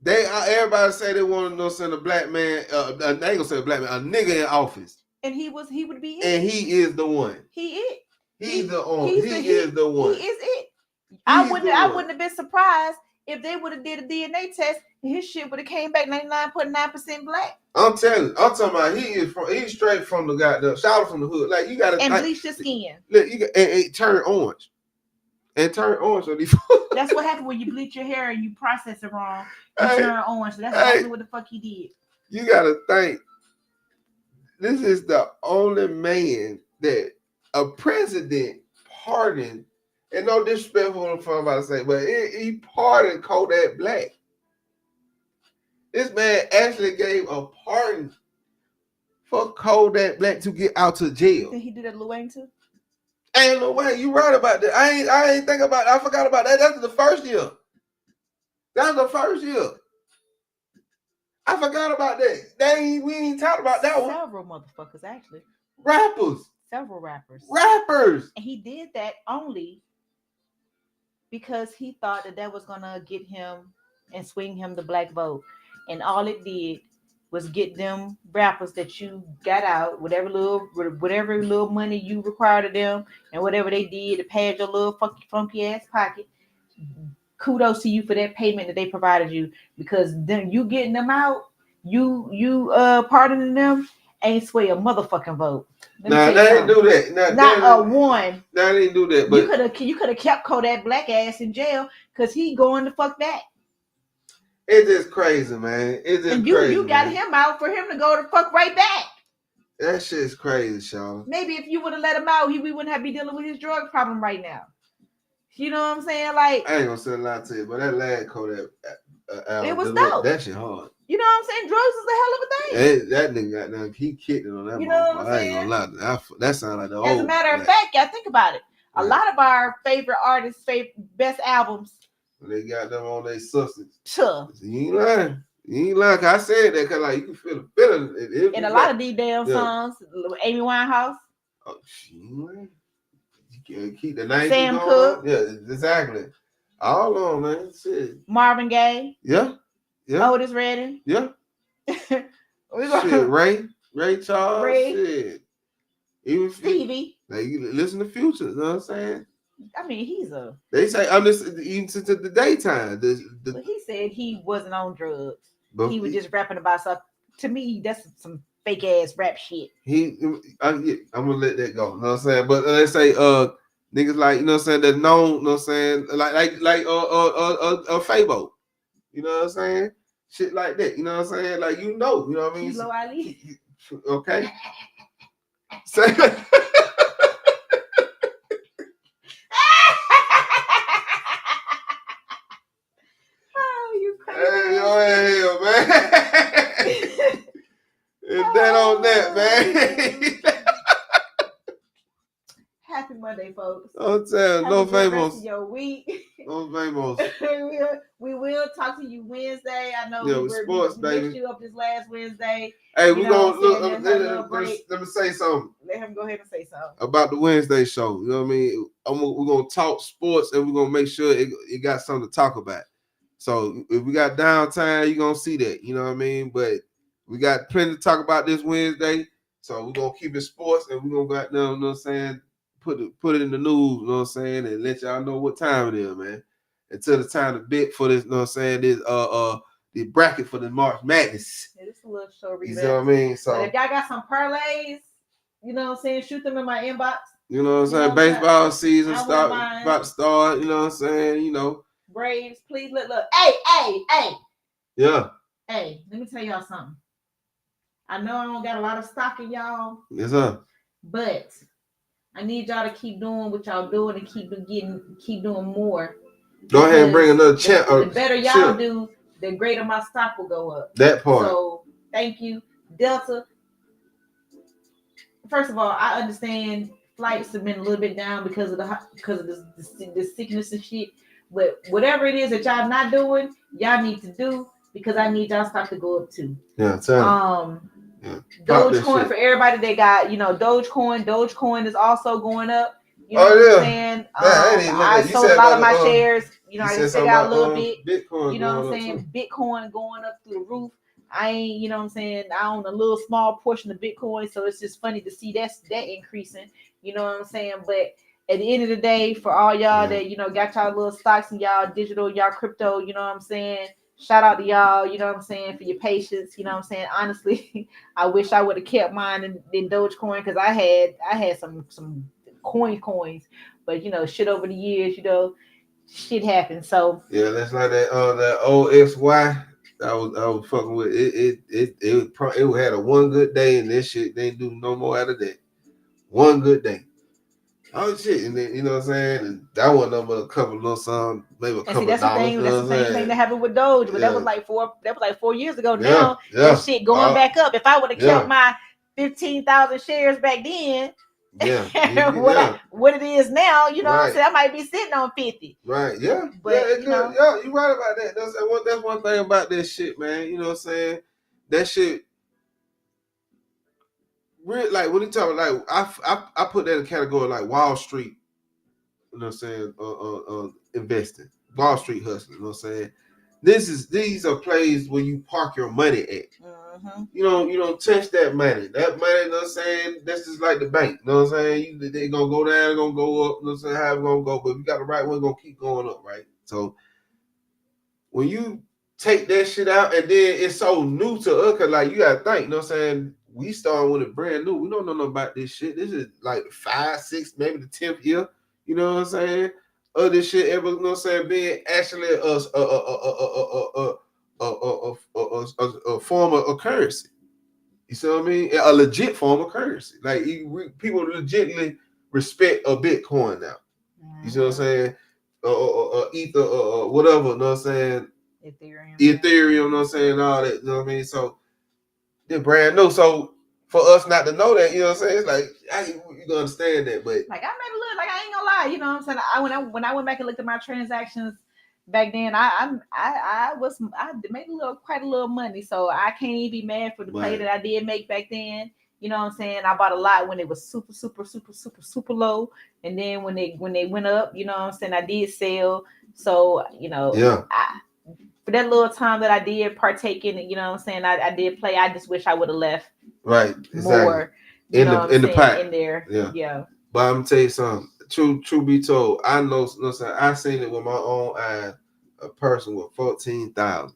everybody say they want to send a black man. They ain't gonna say a black man, a nigga in office, and he would be it. And he is the one. He is. He is the one. He is it. I wouldn't have been surprised if they would have did a DNA test and his shit would have came back 99.9% black. I'm talking about he's straight from the goddamn shout from the hood. Like you gotta bleach your skin. Look, you got and turn orange. And turn orange on these. That's what happened when you bleach your hair and you process it wrong. You turn orange. So that's exactly what the fuck he did. You gotta think. This is the only man that a president pardoned, and no disrespect for what I'm about to say, but he pardoned Kodak Black. This man actually gave a pardon for Kodak Black to get out to jail. Did he do that Lil Wayne too? Ain't no way. You right about that. I ain't think about it. I forgot about that. That's the first year. That's the first year. I forgot about that. We ain't talked about that one. Several motherfuckers, actually. Rappers. Several rappers. And he did that only because he thought that was gonna get him and swing him the black vote. And all it did was get them rappers that you got out, whatever little money you required of them, and whatever they did to pad your little funky ass pocket, kudos to you for that payment that they provided you, because then you getting them out, you pardoning them ain't sway a motherfucking vote. Nah, they didn't do that. Not a one. Nah, they didn't do that. But You could have kept Kodak Black ass in jail because he going to fuck that. it's just crazy, man. It's just and crazy. You got man. him out for him to go to fuck right back. That shit's crazy, Charlotte. Maybe if you would have let him out, we wouldn't have be dealing with his drug problem right now. You know what I'm saying? Like, I ain't gonna say a lot to you, but that lad Kodak album, it was dope. That shit hard. You know what I'm saying? Drugs is a hell of a thing. That nigga got done. He kicked it on that. You know what I'm I ain't gonna lie. That sound like the old. As a matter of fact, y'all think about it. A lot of our favorite artists' best albums. They got them on their substance. Sure. You ain't lying. You ain't lying. I said that because like you can feel the feeling. And a lot of these damn songs, Amy Winehouse. Oh, she ain't lying. You can't keep the name. Sam Cooke. Yeah, exactly. All on, man. Shit. Marvin Gaye. Yeah. Yeah. Otis Redding. Yeah. Shit, Ray Charles. Ray. Shit. Even Stevie. Like you listen to Future, you know what I'm saying? I mean, They say I'm just even to the daytime. But he said he wasn't on drugs. But he was just rapping about stuff. To me, that's some fake ass rap shit. I'm gonna let that go. You know what I'm saying? But let's say niggas like, you know what I'm saying, that known, you know what I'm saying, like Fabo. You know what I'm saying? Shit like that. You know what I'm saying? Like you know what I mean? Kilo Ali. Okay. Say oh, you crazy. Hey, yo, hell, man. Is that on that, man? Happy Monday, folks. I'm telling no famous. Your week. No famous. we will talk to you Wednesday. I know we sports, baby. Missed you up this last Wednesday. Hey, we're gonna look. Let me say something. Let him go ahead and say something about the Wednesday show. You know what I mean? We're gonna talk sports and we're gonna make sure it got something to talk about. So if we got downtime, you're gonna see that. You know what I mean? But we got plenty to talk about this Wednesday. So we're gonna keep it sports and we're gonna go out there, you know what I'm saying? Put it in the news, you know what I'm saying, and let y'all know what time it is, man. Until the time to bid for this, you know what I'm saying, this the bracket for the March Madness. Yeah, this is a little show. You know what I mean? So but if y'all got some parlays, you know what I'm saying, shoot them in my inbox. You know what I'm saying? Baseball season about to start, you know what I'm saying, you know. Braves, please look. Hey. Yeah. Hey, let me tell y'all something. I know I don't got a lot of stock in y'all. Yes, sir. But I need y'all to keep doing what y'all doing and keep doing more. Go ahead and bring another champ. The better y'all do, the greater my stock will go up. That part. So thank you, Delta. First of all, I understand flights have been a little bit down because of the sickness and shit. But whatever it is that y'all not doing, y'all need to do because I need y'all stock to go up too. Yeah, tell me. Dogecoin for everybody that got, Dogecoin. Dogecoin is also going up. You know what I'm saying? I sold a lot of my shares. I just figured out a little bit. Bitcoin, you know what I'm saying? Bitcoin going up through the roof. I ain't, you know what I'm saying? I own a little small portion of Bitcoin, so it's just funny to see that increasing. You know what I'm saying? But at the end of the day, for all y'all that got y'all little stocks and y'all digital, y'all crypto, you know what I'm saying? Shout out to y'all, you know what I'm saying, for your patience. You know what I'm saying? Honestly, I wish I would have kept mine in Dogecoin because I had some coins, but shit over the years, shit happens. So yeah, that's like that OXY. I was fucking with it. It had a one good day and this shit they do no more out of that. One good day. Oh shit, and then you know what I'm saying, and that wasn't number a couple little some, maybe a couple that's dollars. That's the same thing that happened with Doge, but that was like 4 years ago. Now that shit going back up. If I would have kept my 15,000 shares back then, what it is now, you know what I'm saying, I might be sitting on 50. Right, yeah. But you're right about that. That's one thing about that shit, man. You know what I'm saying? That shit really, like when you talk like I put that in a category like Wall Street, you know what I'm saying, investing. Wall Street hustling, you know what I'm saying? These are places where you park your money at. Mm-hmm. You don't touch that money. That money, you know what I'm saying, that's just like the bank. You know what I'm saying? They're gonna go down, gonna go up, you know what I'm saying, how it's gonna go. But if you got the right one, it's gonna keep going up, right? So when you take that shit out and then it's so new to us, cause like you gotta think, you know what I'm saying? We started with it brand new. We don't know nothing about this shit. This is like 5, 6, maybe the 10th year, you know what I'm saying? Of this shit ever, you know what I'm saying, being actually a form of currency. You see what I mean? A legit form of currency. Like people legitimately respect a Bitcoin now. You see what I'm saying? Ether, whatever, you know what I'm saying? Ethereum, you know what I'm saying? All that, you know what I mean? So they're brand new. So for us not to know that, you know what I'm saying? It's like you gonna understand that, but like I made a little, like I ain't gonna lie, you know what I'm saying? When I went back and looked at my transactions back then, I made quite a little money, so I can't even be mad for the play that I did make back then. You know what I'm saying? I bought a lot when it was super low, and then when they went up, you know what I'm saying, I did sell. So you know, yeah. For that little time that I did partake in, you know what I'm saying, I did play. I just wish I would have left more in the pot in there. Yeah. But I'm gonna tell you something. True be told, I know, you know what I'm saying, I seen it with my own eyes. A person with 14,000.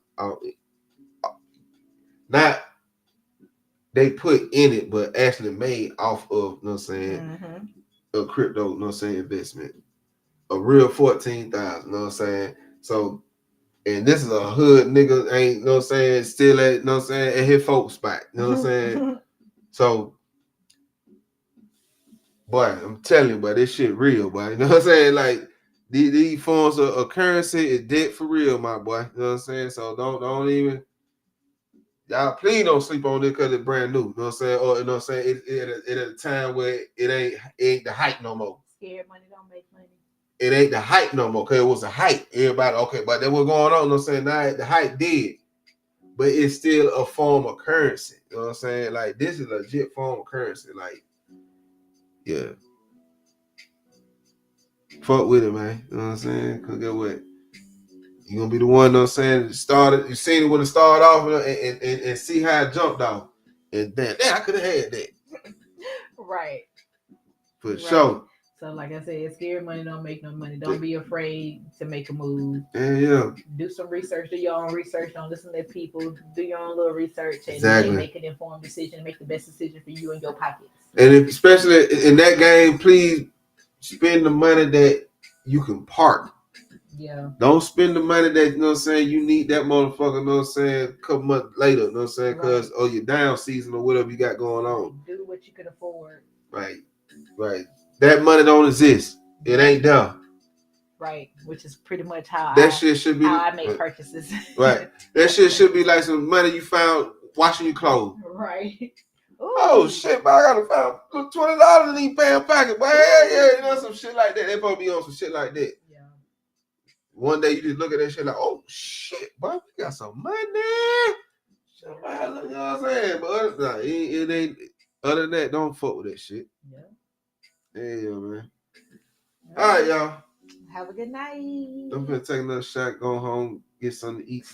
Not they put in it, but actually made off of, you know what I'm saying, a crypto, you know what I'm saying, investment. A real 14,000, you know what I'm saying? So, and this is a hood nigga, ain't, you know what I'm saying, still at, you know what I'm saying, at his folks spot, you know what I'm saying? So, boy, I'm telling you, boy, this shit real, boy. You know what I'm saying? Like, these forms of currency is dead for real, my boy. You know what I'm saying? So don't even, y'all please don't sleep on it because it's brand new. You know what I'm saying? Or you know what I'm saying? It at a time where it ain't the hype no more. Scared money don't make money. It ain't the hype no more, because it was a hype. Everybody, okay, but then what's going on? You know what I'm saying? Now the hype did. But it's still a form of currency. You know what I'm saying? Like, this is a legit form of currency. Like, yeah. Fuck with it, man. You know what I'm saying? Cause get what? You gonna be the one, you know what I'm saying, you seen it when it started off and see how it jumped off. And then I could have had that. Right. For sure. So like I said, scared money don't make no money. Don't be afraid to make a move. Yeah. Do some research. Do your own research. Don't listen to people. Do your own little research and make an informed decision. Make the best decision for you and your pockets. And especially in that game, please spend the money that you can park. Yeah. Don't spend the money that, you know what I'm saying, you need that motherfucker, you know what I'm saying, a couple months later, you know what I'm saying, because your down season or whatever you got going on. Do what you can afford. Right. That money don't exist. It ain't there. Right, which is pretty much how shit should be how I make purchases. Right. That shit should be like some money you found washing your clothes. Right. Ooh. Oh shit, but I gotta find $20 in these damn pocket. But yeah, you know, some shit like that. They supposed to be on some shit like that. Yeah. One day you just look at that shit like, oh shit, boy, we got some money. You know what I'm saying? But it ain't. Other than that, don't fuck with that shit. Yeah. Yeah, man. All right, y'all. Have a good night. I'm gonna take another shot, go home, get something to eat.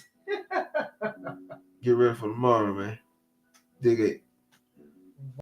Get ready for tomorrow, man. Dig it.